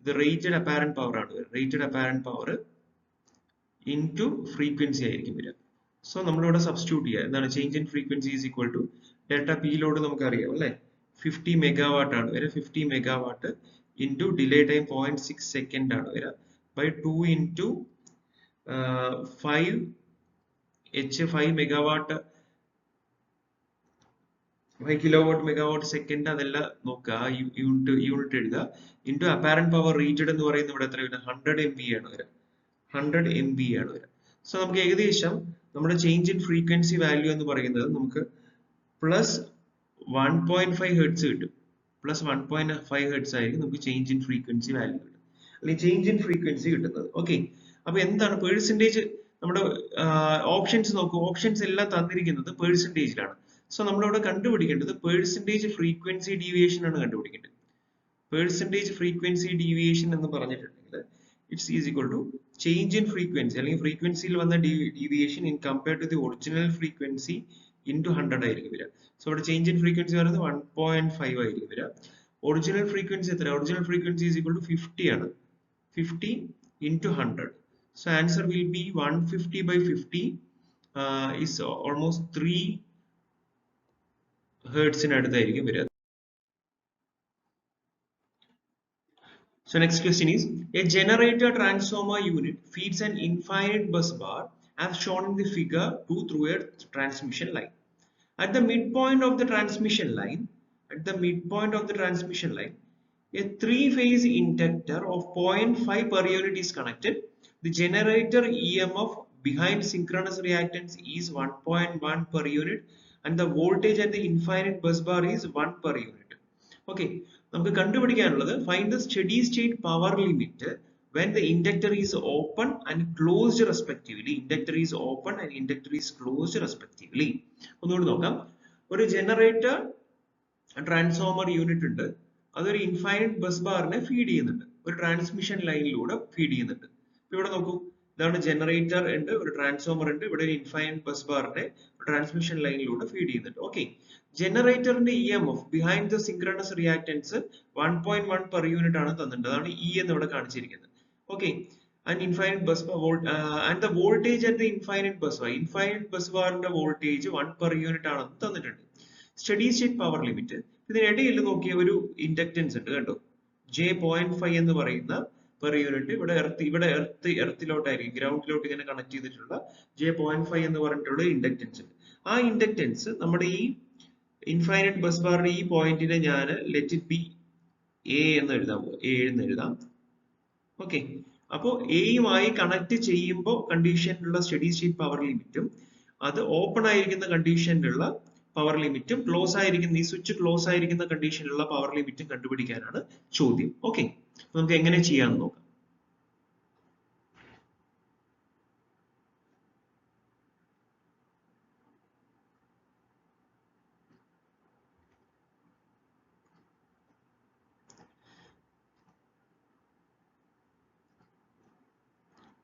the rated apparent power ആണ്. rated apparent power into frequency ആയിരിക്കും വരിക. സോ നമ്മളിവിടെ സബ്സ്റ്റിറ്റ്യൂട്ട് ചെയ്യുക. എന്താണ്? Change in frequency is equal to delta P load നമുക്കറിയാം അല്ലെ, 50 megawatt ആണ് വരിക. 50 megawatt into delay time 0.6 second ആണ് വരിക by 2 into 5 5 megawatt 5 kilowatt megawatt second, അതെല്ലാം നോക്കുക. യൂണിറ്റ് എഴുതുക. ഇൻറ്റു അപ്പാരന്റ് പവർ റേറ്റഡ് എന്ന് പറയുന്നത് ഇവിടെ എത്ര വരും? 100 MVA ആണ് വരിക. 100 MVA ആണ് വരിക. സോ നമുക്ക് ഏകദേശം നമ്മുടെ ചേഞ്ച് ഇൻ ഫ്രീക്വൻസി വാല്യൂ എന്ന് പറയുന്നത് നമുക്ക് പ്ലസ് 1.5 ഹെർട്സ് കിട്ടും. പ്ലസ് 1.5 ഹെർട്സ് ആയിരിക്കും നമുക്ക് ചേഞ്ച് ഇൻ ഫ്രീക്വൻസി വാല്യൂ കിട്ടും, അല്ലെങ്കിൽ ചേഞ്ച് ഇൻ ഫ്രീക്വൻസി കിട്ടുന്നത്. ഓക്കെ, അപ്പൊ എന്താണ് പെർസെന്റേജ്? നമ്മുടെ ഓപ്ഷൻസ് നോക്കൂ. ഓപ്ഷൻസ് എല്ലാം തന്നിരിക്കുന്നത് പെർസെന്റേജിലാണ്. സോ നമ്മളിവിടെ കണ്ടുപിടിക്കേണ്ടത് പെർസെന്റേജ് ഫ്രീക്വൻസി ഡീവിയേഷൻ ആണ് കണ്ടുപിടിക്കേണ്ടത്. പെർസെന്റേജ് ഫ്രീക്വൻസി ഡീവിയേഷൻ എന്ന് പറഞ്ഞിട്ടുണ്ടെങ്കിൽ it's is equal to change in frequency, അല്ലെങ്കിൽ ഫ്രീക്വൻസിയിൽ വന്ന deviation in compared to the original frequency into 100 ആയിരിക്കും വരിക. സോ ഇവിടെ ചേഞ്ച് ഇൻ ഫ്രീക്വൻസി പറയുന്നത് 1.5 ആയിരിക്കും വരിക. ഒറിജിനൽ ഫ്രീക്വൻസി എത്ര? Original frequency is equal to 50 ആണ്. 50 into 100. So answer will be 150 by 50 is almost 3 hertz in അടുത്തായിരിക്കും വരിക. So next question is, a generator transformer unit feeds an infinite bus bar as shown in the figure 2 through a transmission line. At the midpoint of the transmission line, a three-phase inductor of 0.5 per unit is connected. The generator EMF behind synchronous reactance is 1.1 per unit and the voltage at the infinite bus bar is 1 per unit. Okay, നമുക്ക് കണ്ടുപിടിക്കാനുള്ളത് find the steady state power limit when the inductor is open and closed respectively. Inductor is open and inductor is closed respectively. ഒന്നുകൂടി നോക്കാം. ഒരു generator transformer unit ഉണ്ട്. അതൊരു infinite bus ബാറിനെ feed ചെയ്യുന്നുണ്ട്. ഒരു transmission ലൈനിലൂടെ feed ചെയ്യുന്നുണ്ട്. ഇവിടെ നോക്കൂ, ഇതാണ് ജനറേറ്റർ ഉണ്ട്, ഒരു ട്രാൻസ്ഫോമർ ഉണ്ട്, ഇവിടെ ഒരു ഇൻഫൈനൈറ്റ് ബസ് ബാറിന്റെ ട്രാൻസ്മിഷൻ ലൈനിലൂടെ ഫീഡ് ചെയ്യുന്നുണ്ട്. ഓക്കെ, ജനറേറ്ററിന്റെ EMF behind the synchronous reactance 1.1 per unit ആണ് തന്നിട്ടുണ്ട്. അതാണ് E എന്ന് ഇവിടെ കാണിച്ചിരിക്കുന്നത്. Okay, and infinite bus and the voltage at the infinite bus ബാറിന്റെ വോൾട്ടേജ് 1 പെർ യൂണിറ്റ് ആണെന്ന് തന്നിട്ടുണ്ട്. സ്റ്റഡി സ്റ്റേറ്റ് പവർ ലിമിറ്റ്, ഇതിനിടയിൽ നോക്കിയ ഒരു ഇൻഡക്റ്റൻസ് ഉണ്ട് കണ്ടോ, J.5 എന്ന് പറയുന്ന പെർ യൂണിറ്റ്. ഇവിടെ എർത്തിലോട്ടായിരിക്കും, ഗ്രൗണ്ടിലോട്ട് ഇങ്ങനെ കണക്ട് ചെയ്തിട്ടുള്ള J.5 എന്ന് പറഞ്ഞിട്ടുള്ള ഇൻഡക്റ്റൻസ് ഉണ്ട്. ആ ഇൻഡക്റ്റൻസ് നമ്മുടെ ഈ ഇൻഫൈനൈറ്റ് ബസ് ബാറിന്റെ ഈ പോയിന്റിനെ ഞാൻ ലെറ്റ് ഇറ്റ് ബി A എന്ന് എഴുതാം. ഓക്കെ, അപ്പോ എയുമായി കണക്ട് ചെയ്യുമ്പോൾ കണ്ടീഷനിലുള്ള സ്റ്റഡി സ്റ്റേറ്റ് പവർ ലിമിറ്റും അത് ഓപ്പൺ ആയിരിക്കുന്ന കണ്ടീഷനിലുള്ള പവർ ലിമിറ്റും ക്ലോസ് ആയിരിക്കുന്ന, ഈ സ്വിച്ച് ക്ലോസ് ആയിരിക്കുന്ന കണ്ടീഷനിലുള്ള പവർ ലിമിറ്റും കണ്ടുപിടിക്കാനാണ് ചോദ്യം. ഓക്കെ, നമുക്ക് എങ്ങനെ ചെയ്യാമെന്ന് നോക്കാം.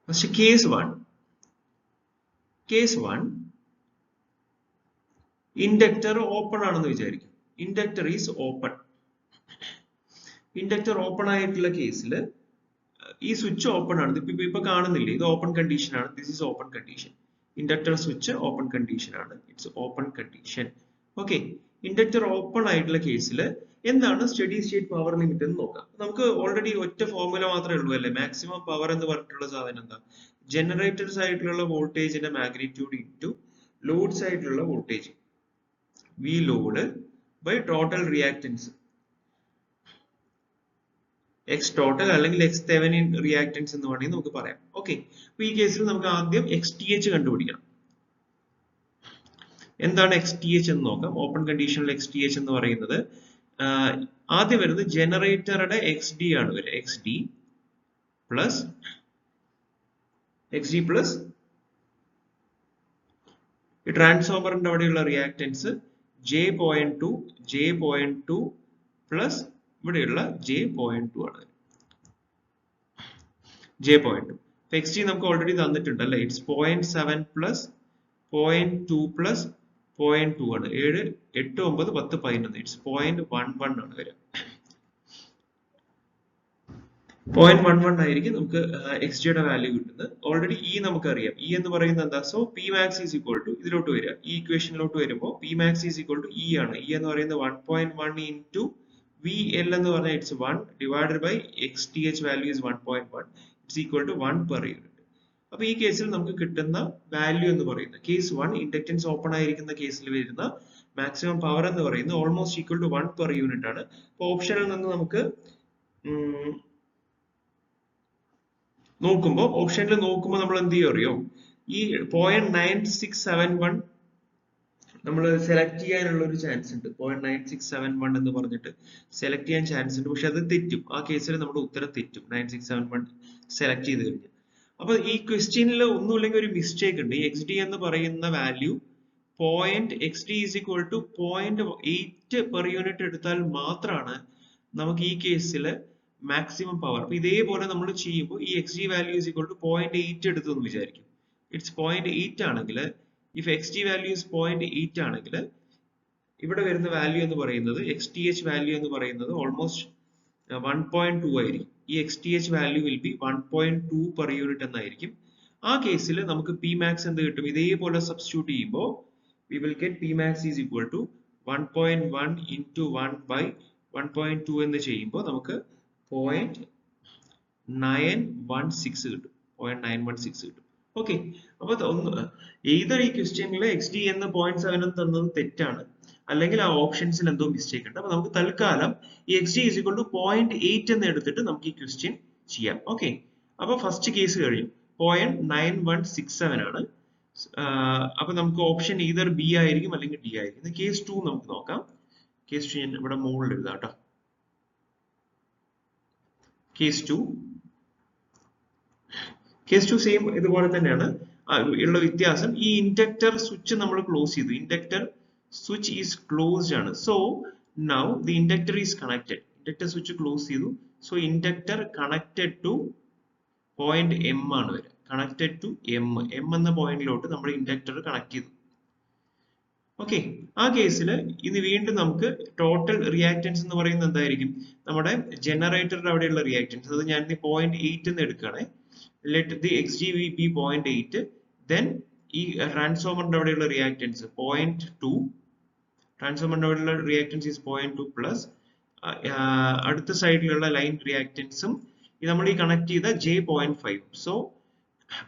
ഫസ്റ്റ് കേസ് 1 ഇൻഡക്ടർ ഓപ്പൺ ആണെന്ന് വിചാരിക്കും. Inductor is open. Inductor open ആയിട്ടുള്ള കേസിൽ ഈ സ്വിച്ച് ഓപ്പൺ ആണ്. ഇപ്പൊ കാണുന്നില്ലേ, ഇത് ഓപ്പൺ കണ്ടീഷൻ ആണ്. This is open condition. Inductor switch open condition ആണ്. It's open condition. Okay, inductor open ആയിട്ടുള്ള കേസിൽ എന്താണ് സ്റ്റഡി സ്റ്റേറ്റ് പവർ ലിമിറ്റ് എന്ന് നോക്കാം. നമുക്ക് ഓൾറെഡി ഒറ്റ ഫോർമുല മാത്രമേ ഉള്ളൂ അല്ലേ. മാക്സിമം പവർ എന്ന് പറഞ്ഞിട്ടുള്ള സാധനം എന്താ, ജനറേറ്റർ സൈഡിലുള്ള വോൾട്ടേജിന്റെ മാഗ്നിറ്റ്യൂഡ് ഇൻറ്റു ലോഡ് സൈഡിലുള്ള voltage V load by total reactance X total അല്ലെങ്കിൽ എക്സ് തെവനിൻ റിയാക്ടൻസ് എന്ന് വേണമെങ്കിൽ നമുക്ക് പറയാം. ഓക്കെ, അപ്പൊ ഈ കേസിൽ നമുക്ക് ആദ്യം XTH കണ്ടുപിടിക്കണം. എന്താണ് XTH എന്ന് നോക്കാം. ഓപ്പൺ കണ്ടീഷനിൽ XTH എന്ന് പറയുന്നത് ആദ്യം വരുന്നത് ജനറേറ്ററുടെ XD ആണ് വരിക. XD പ്ലസ് ഈ ട്രാൻസ്ഫോമറിന്റെ അവിടെയുള്ള റിയാക്ടൻസ് J.2 പ്ലസ് ഇവിടെയുള്ള J.2 ആണ്. J.2 XD നമുക്ക് ഓൾറെഡി തന്നിട്ടുണ്ട് അല്ലെ. ഇറ്റ്സ് 0.7 പ്ലസ് 0.2 പ്ലസ് 0.2 ആണ്. 7, 8, 9, 10, 11. ഇറ്റ്സ് 0.11 ആണ് വരിക. 0.11 ആയിരിക്കും നമുക്ക് XD യുടെ വാല്യൂ കിട്ടുന്നത്. ഓൾറെഡി E നമുക്കറിയാം. E എന്ന് പറയുന്നത് എന്താ, so Pmax is equal to ഇതിലോട്ട് വരിക. ഈ ഇക്വേഷനിലോട്ട് വരുമ്പോൾ Pmax is equal to E ആണ്. E എന്ന് പറയുന്നത് 1.1 ഇൻറ്റു VL എന്ന് പറഞ്ഞാൽ it's 1 divided by XTH value is 1.1. It's equal to 1 per unit. അപ്പൊ ഈ കേസിൽ നമുക്ക് കിട്ടുന്ന വാല്യൂ എന്ന് പറയുന്നത്, കേസ് 1 ഇൻഡക്റ്റൻസ് ഓപ്പൺ ആയിരിക്കുന്ന കേസിൽ വരുന്ന മാക്സിമം പവർ എന്ന് പറയുന്നത് almost equal to 1 per unit ആണ്. അപ്പൊ ഓപ്ഷനിൽ നിന്ന് നമുക്ക് നോക്കുമ്പോൾ നമ്മൾ എന്ത് ചെയ്യും അറിയോ, ഈ 0.9671 നമ്മൾ സെലക്ട് ചെയ്യാനുള്ള ഒരു ചാൻസ് ഉണ്ട്. 0.9671 എന്ന് പറഞ്ഞിട്ട് സെലക്ട് ചെയ്യാൻ ചാൻസ് ഉണ്ട്. പക്ഷെ അത് തെറ്റും. ആ കേസിൽ നമ്മുടെ ഉത്തരം തെറ്റും 9671 സെലക്ട് ചെയ്ത് കഴിഞ്ഞാൽ. അപ്പൊ ഈ ക്വസ്റ്റ്യനിൽ ഒന്നുമില്ലെങ്കിൽ ഒരു മിസ്റ്റേക്ക് ഉണ്ട്. ഈ XD എന്ന് പറയുന്ന value XD is equal to 0.8 per unit എടുത്താൽ മാത്രമാണ് നമുക്ക് ഈ കേസിൽ മാക്സിമം പവർ. അപ്പൊ ഇതേപോലെ നമ്മൾ ചെയ്യുമ്പോൾ ഈ XD value is equal to 0.8 എടുത്തു എന്ന് വിചാരിക്കും. ഇറ്റ്സ് 0.8 ആണെങ്കിൽ, ഇഫ് XD വാല്യൂ ഇസ് 0.8 ആണെങ്കിൽ ഇവിടെ വരുന്ന വാല്യൂ എന്ന് പറയുന്നത്, XTH വാല്യൂ എന്ന് പറയുന്നത് ഓൾമോസ്റ്റ് 1.2 ആയിരിക്കും. ഈ XTH value will be 1.2 per unit എന്നായിരിക്കും. ആ കേസിൽ നമുക്ക് Pmax എന്ത് കിട്ടും, ഇതേപോലെ സബ്സ്റ്റിറ്റ്യൂട്ട് ചെയ്യുമ്പോൾ we will get Pmax is equal to 1.1 into 1 by 1.2 എന്ന് ചെയ്യുമ്പോൾ നമുക്ക് 0.916 കിട്ടും. 0.916 കിട്ടും. ഓക്കെ, അപ്പൊ either ഈ ക്വസ്റ്റ്യനിൽ XD എന്ന് 0.7 തന്നത് തെറ്റാണ്, അല്ലെങ്കിൽ ആ ഓപ്ഷൻസിൽ എന്തോ മിസ്റ്റേക്ക് ഉണ്ട്. അപ്പൊ നമുക്ക് തൽക്കാലം ഈ XD is equal to 0.8 എന്ന് എടുത്തിട്ട് നമുക്ക് ഈ ക്വസ്റ്റ്യൻ ചെയ്യാം. ഓക്കെ, അപ്പൊ ഫസ്റ്റ് കേസ് കഴിഞ്ഞു. 0.9167 ആണ്. അപ്പൊ നമുക്ക് ഓപ്ഷൻ either B ആയിരിക്കും അല്ലെങ്കിൽ D ആയിരിക്കും. കേസ് 2 നമുക്ക് നോക്കാം. കേസ് 2 ഞാൻ ഇവിടെ മുകളിൽ എഴുതാം കേട്ടോ. കേസ് 2 സെയിം ഇതുപോലെ തന്നെയാണ്. ഉള്ള വ്യത്യാസം ഈ ഇൻഡക്ടർ സ്വിച്ച് നമ്മൾ ക്ലോസ് ചെയ്തു. ഇൻഡക്ടർ സ്വിച്ച് ഈസ് ക്ലോസ്ഡ് ആണ്. So now the inductor is connected. Inductor switch close ചെയ്തു. So inductor connected to point M ആണ് വരിക. കണക്റ്റഡ് ടു എം എന്ന പോയിന്റിലോട്ട് നമ്മൾ ഇൻഡക്ടർ കണക്ട് ചെയ്തു. ഓക്കെ, ആ കേസിൽ ഇനി വീണ്ടും നമുക്ക് ടോട്ടൽ റിയാക്റ്റൻസ് എന്ന് പറയുന്നത് എന്തായിരിക്കും? നമ്മുടെ ജനറേറ്ററിന്റെ അവിടെയുള്ള റിയാക്റ്റൻസ്, അത് ഞാൻ 0.8 എന്ന് എടുക്കുകയാണെ. Let the XGV be 0.8, then ഈ ട്രാൻസ്ഫോമറിന്റെ അവിടെയുള്ള റിയാക്റ്റൻസ് 0.2, ട്രാൻസ്ഫോമറിന്റെ അവിടെയുള്ള റിയാക്റ്റൻസ് ഈസ് 0.2 പ്ലസ് അടുത്ത സൈഡിലുള്ള ലൈൻ റിയാക്റ്റൻസും നമ്മൾ ഈ കണക്ട് ചെയ്ത J0.5. So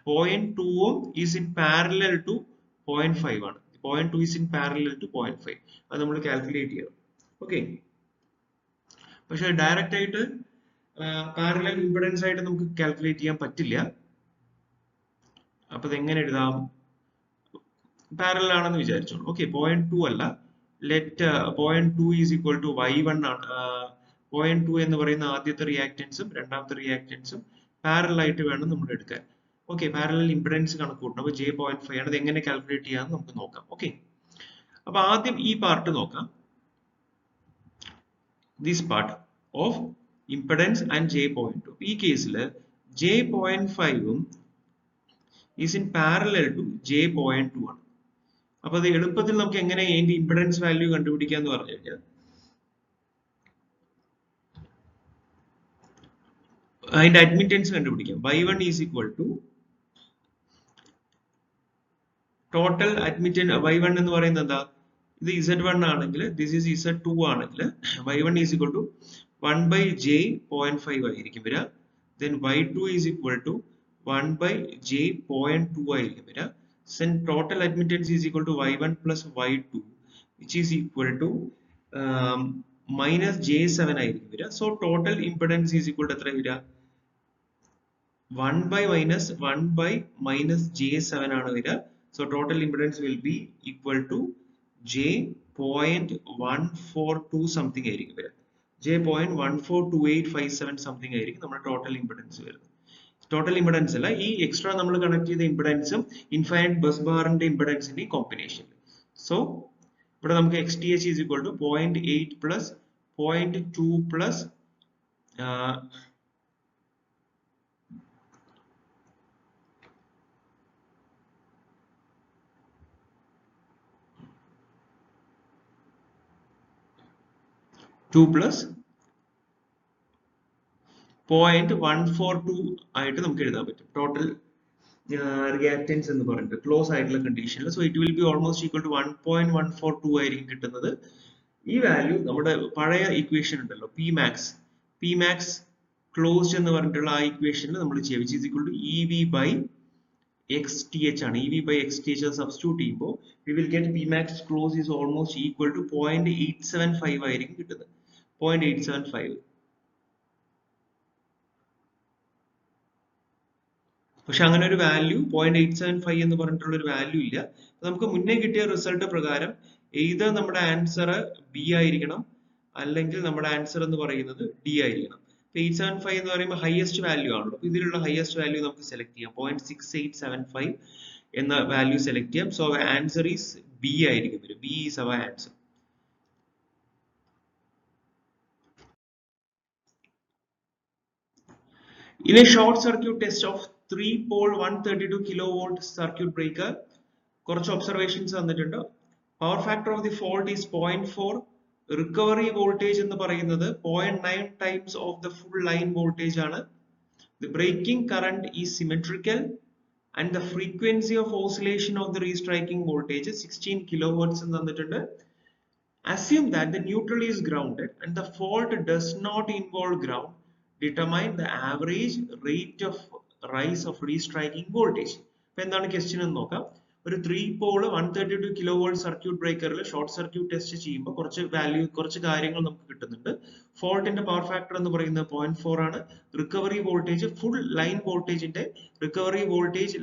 0.2 is in parallel to 0.5 ആണ്. 0.2 is in parallel to 0.5. അത് നമ്മൾ കാൽക്കുലേറ്റ് ചെയ്യണം. ഓക്കെ, പക്ഷെ ഡയറക്റ്റ് ആയിട്ട് പാരലൽ ഇംപെഡൻസ് ആയിട്ട് നമുക്ക് കാൽക്കുലേറ്റ് ചെയ്യാൻ പറ്റില്ല. അപ്പൊ അതെങ്ങനെ എഴുതാം? പാരലൽ ആണെന്ന് വിചാരിച്ചോളൂ. ഓക്കെ, 0.2 അല്ല, let 0.2 is equal to y1 ആണ്. 0.2 എന്ന് പറയുന്ന ആദ്യത്തെ റിയാക്റ്റൻസും രണ്ടാമത്തെ റിയാക്റ്റൻസും പാരലൽ ആയിട്ട് വേണം നമ്മൾ എടുക്കാൻ. ഓക്കെ, പാരലൽ ഇംപെഡൻസ് കണക്ക് കൂട്ടണം. അപ്പൊ J0.5 ആണ്. അത് എങ്ങനെ കാൽക്കുലേറ്റ് ചെയ്യാമെന്ന് നമുക്ക് നോക്കാം. ഓക്കെ, അപ്പൊ ആദ്യം ഈ പാർട്ട് നോക്കാം. This part of impedance and J0.2. ഈ കേസിൽ J0.5 is in parallel to J0.2 ആണ്. അപ്പൊ അത് എളുപ്പത്തിൽ നമുക്ക് എങ്ങനെ ഇതിന്റെ ഇംപെഡൻസ് വാല്യൂ കണ്ടുപിടിക്കാന്ന് പറഞ്ഞു കഴിഞ്ഞാൽ, അതിന്റെ അഡ്മിറ്റൻസ് കണ്ടുപിടിക്കാം. y1 is equal to total admittance. y1 എന്ന് പറയുന്നത് എന്താ? ഇത് Z1 ആണെങ്കിൽ ദിസ് ഈസ് Z2 ആണെങ്കിൽ y1 is equal to 1 by J0.5 ആയിരിക്കും വരിക. then y2 is equal to 1 by J0.2 ആയിരിക്കും വരിക. then total admittance is equal to y1 plus y2 which is equal to minus J7 ആയിരിക്കും വരിക. so total impedance is equal to എത്ര വരിക? 1 by minus J7 ആണ് വരിക. so total impedance will be equal to J.142 something ആയിരിക്കും വരിക. J.142,857 something ആയിരിക്കും നമ്മുടെ ടോട്ടൽ ഇംപെഡൻസ് വരുന്നത്. ടോട്ടൽ ഇംപെഡൻസ് അല്ല, ഈ എക്സ്ട്രാ നമ്മൾ കണക്ട് ചെയ്ത ഇംപെഡൻസും ഇൻഫൈനൈറ്റ് ബസ് ബാറിന്റെ ഇംപെഡൻസിന്റെയും കോമ്പിനേഷൻ. സോ ഇവിടെ നമുക്ക് XTH is equal to 0.8 plus 0.2 plus 2 plus 0.142 ആയിട്ട് നമുക്ക് എഴുതാൻ പറ്റും ടോട്ടൽ റിയാക്റ്റൻസ് എന്ന് പറഞ്ഞിട്ട് ക്ലോസ് ആയിട്ടുള്ള കണ്ടീഷനിൽ. So it will be almost equal to 1.142 ആയിരിക്കും കിട്ടുന്നത്. ഈ വാല്യൂ നമ്മുടെ പഴയ ഇക്വേഷൻ ഉണ്ടല്ലോ പി മാക്സ് ക്ലോസ്ഡ് എന്ന് പറഞ്ഞിട്ടുള്ള ആ ഇക്വേഷനിൽ നമ്മൾ ചെയ്യുക, which is equal to EV by XTH ആണ്. EV by XTH സബ്സ്റ്റിറ്റ്യൂട്ട് ചെയ്യുമ്പോൾ we will get P max close is almost equal to 0.875 ആയിരിക്കും കിട്ടുന്നത്. 0.875. പക്ഷെ അങ്ങനെ ഒരു വാല്യൂ 0.875 എന്ന് പറഞ്ഞിട്ടുള്ള ഒരു വാല്യൂ ഇല്ല. നമുക്ക് മുന്നേ കിട്ടിയ റിസൾട്ട് പ്രകാരം either നമ്മുടെ ആൻസർ ബി ആയിരിക്കണം അല്ലെങ്കിൽ നമ്മുടെ ആൻസർ എന്ന് പറയുന്നത് ഡി ആയിരിക്കണം. 875 എന്ന് പറയുമ്പോൾ ഹയസ്റ്റ് വാല്യൂ ആണല്ലോ. ഇതിലുള്ള ഹയസ്റ്റ് വാല്യൂ നമുക്ക് സെലക്ട് ചെയ്യാം. 0.6875 എന്ന വാല്യൂ സെലക്ട് ചെയ്യാം. സോ ആൻസർ ഈസ് ബി ആയിരിക്കും വരും. B is our answer. In a short circuit test of 3-pole 132 kilovolt circuit breaker, കുറച്ച് ഒബ്സർവേഷൻസ് തന്നിട്ടുണ്ട്. Power factor of the fault is 0.4. Recovery voltage എന്ന് പറയുന്നത് 0.9 times of the full line voltage ആണ്. The breaking current is symmetrical and the frequency of oscillation of the restriking voltage 16 kilohertz എന്ന് തന്നിട്ടുണ്ട്. Assume that the neutral is grounded and the fault does not involve ground. Determine the average rate of rise of restriking voltage. ഇപ്പൊ എന്താണ് question എന്ന് നോക്കാം. ഒരു 3-pole 132 kilovolt circuit ബ്രേക്കറിൽ short circuit test ചെയ്യുമ്പോൾ കുറച്ച് കാര്യങ്ങൾ നമുക്ക് കിട്ടുന്നുണ്ട്. ഫോൾട്ടിന്റെ പവർ ഫാക്ടർ എന്ന് പറയുന്നത് 0.4 ആണ്. റിക്കവറി വോൾട്ടേജ് ഫുൾ ലൈൻ വോൾട്ടേജിന്റെ റിക്കവറി വോൾട്ടേജ്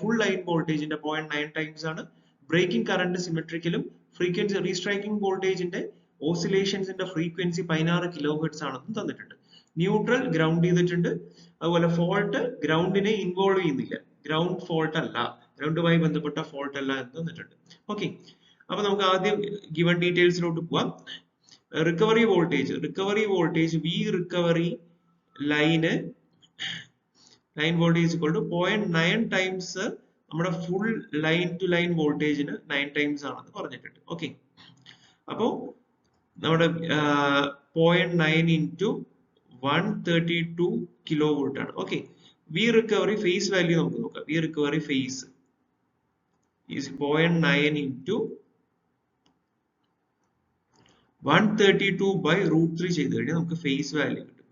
ഫുൾ ലൈൻ വോൾട്ടേജിന്റെ 0.9 ടൈംസ് ആണ്. ബ്രേക്കിംഗ് കറന്റ് സിമെട്രിക്കലും ഫ്രീക്വൻസി റീസ്ട്രൈക്കിംഗ് വോൾട്ടേജിന്റെ ഓസിലേഷൻസിന്റെ ഫ്രീക്വൻസി 16 kilohertz ആണെന്ന് തന്നിട്ടുണ്ട്. ന്യൂട്രൽ ഗ്രൗണ്ട് ചെയ്തിട്ടുണ്ട്. അതുപോലെ ഫോൾട്ട് ഗ്രൗണ്ടിനെ ഇൻവോൾവ് ചെയ്യുന്നില്ല. ഗ്രൗണ്ട് ഫോൾട്ട് അല്ല, ഗ്രൗണ്ടുമായി ബന്ധപ്പെട്ട ഫോൾട്ട് അല്ല എന്ന് തന്നിട്ടുണ്ട്. ഓക്കെ, അപ്പൊ നമുക്ക് ആദ്യം ഗിവൺ ഡീറ്റെയിൽസിലോട്ട് പോവാം. റിക്കവറി വോൾട്ടേജ് വി റിക്കവറി ലൈന് line voltage is equal to 0.9 times നമ്മുടെ ഫുൾ ലൈൻ ടു ലൈൻ വോൾട്ടേജിന് 9 ടൈംസ് ആണെന്ന് പറഞ്ഞിട്ടുണ്ട്. ഓക്കെ, അപ്പോ നമ്മുടെ 0.9 ഇൻറ്റു 132 കിലോ വോൾട്ട് ആണ്. Okay, V recovery phase value നമുക്ക് നോക്കാം. V recovery phase is 0.9 into 132 by √3 ചെയ്ത് കഴിഞ്ഞാൽ നമുക്ക് ഫേസ് വാല്യൂ കിട്ടും,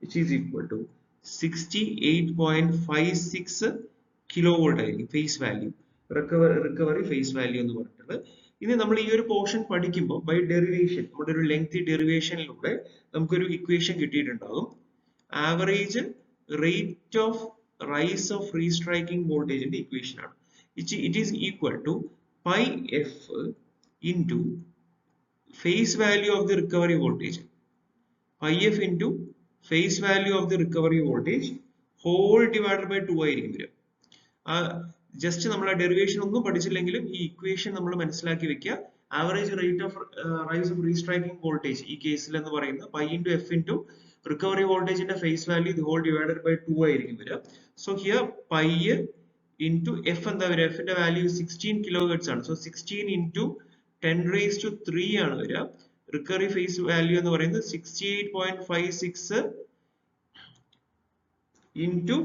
which is equal to 68.56 kilo volt ആയിരിക്കും phase value, recovery phase value എന്ന് പറഞ്ഞിട്ടുള്ളത്. ഇനി നമ്മൾ ഈ ഒരു പോർഷൻ പഠിക്കുമ്പോൾ ബൈ ഡെറിവേഷൻ, നമ്മുടെ ഒരു ലെങ്തി ഡെറിവേഷനിലൂടെ നമുക്കൊരു ഇക്വേഷൻ കിട്ടിയിട്ടുണ്ടാകും. Average rate of rise of restriking വോൾട്ടേജിന്റെ ഇക്വേഷൻ ആണ്. It is equal to pi f into phase value of the recovery voltage, pi f into phase value of the recovery voltage whole divided by 2 ആയിരിക്കും വരിക. Just നമ്മൾ ആ derivation ഒന്നും പഠിച്ചില്ലെങ്കിലും ഈ equation നമ്മൾ മനസ്സിലാക്കി വെക്കുക. Average rate of rise of restriking voltage ഈ കേസിൽ എന്ന് പറയുന്നത് pi into f into recovery വോൾട്ടേജിന്റെ phase value the whole divided by 2 ആയിരിക്കും വരിക. So here pi into f എന്താ വരിക, എഫിന്റെ വാല്യൂ 16 കിലോ ഹെർട്സ് ആണ്. സോ 16 ഇൻറ്റു 10⁻³ ആണ് വരിക. റിക്കവറി ഫേസ് വാല്യൂ എന്ന് പറയുന്നത് 68.56 ഇൻറ്റു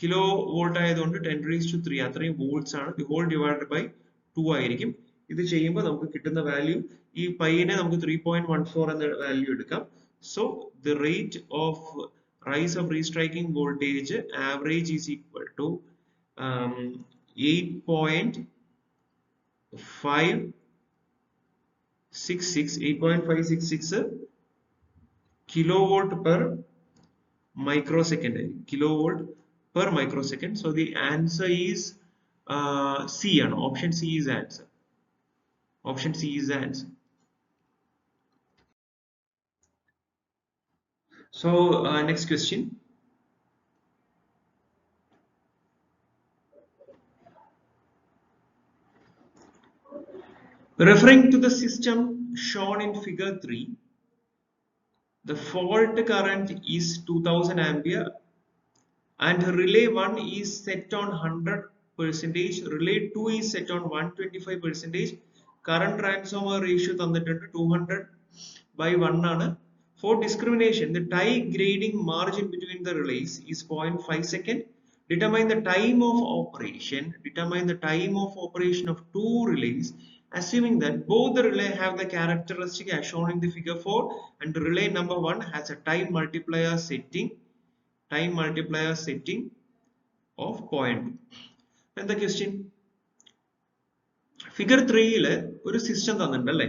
കിലോ വോൾട്ട് ആയതുകൊണ്ട് 10⁻³ അത്രയും വോൾട്ട്സ് ആണ്. ദി ഹോൾ ഡിവൈഡഡ് ബൈ 2 ആയിരിക്കും. ഇത് ചെയ്യുമ്പോൾ നമുക്ക് കിട്ടുന്ന വാല്യൂ, ഈ പൈനെ നമുക്ക് 3.14 എന്ന വാല്യൂ എടുക്കാം. So the rate of rise of restriking voltage average is equal to 8.566 kilovolt per microsecond, kilovolt per microsecond. So the answer is C ആണ്. Option C is answer. Option C is the answer. So next question. Referring to the system shown in figure 3, the fault current is 2000 ampere and relay 1 is set on 100%, relay 2 is set on 125%, current transformer ratio തന്നിട്ടുണ്ട് 200/1 ആണ്. For discrimination, the tie grading margin between the relays is 0.5 second. Determine the time of operation. Determine the time of operation of 2 relays, assuming that both the relay have the characteristic as shown in the figure 4 and the relay number 1 has a time multiplier setting of 0.2. And the question, figure 3 ൽ ഒരു system തന്നിട്ടുണ്ട് അല്ലേ?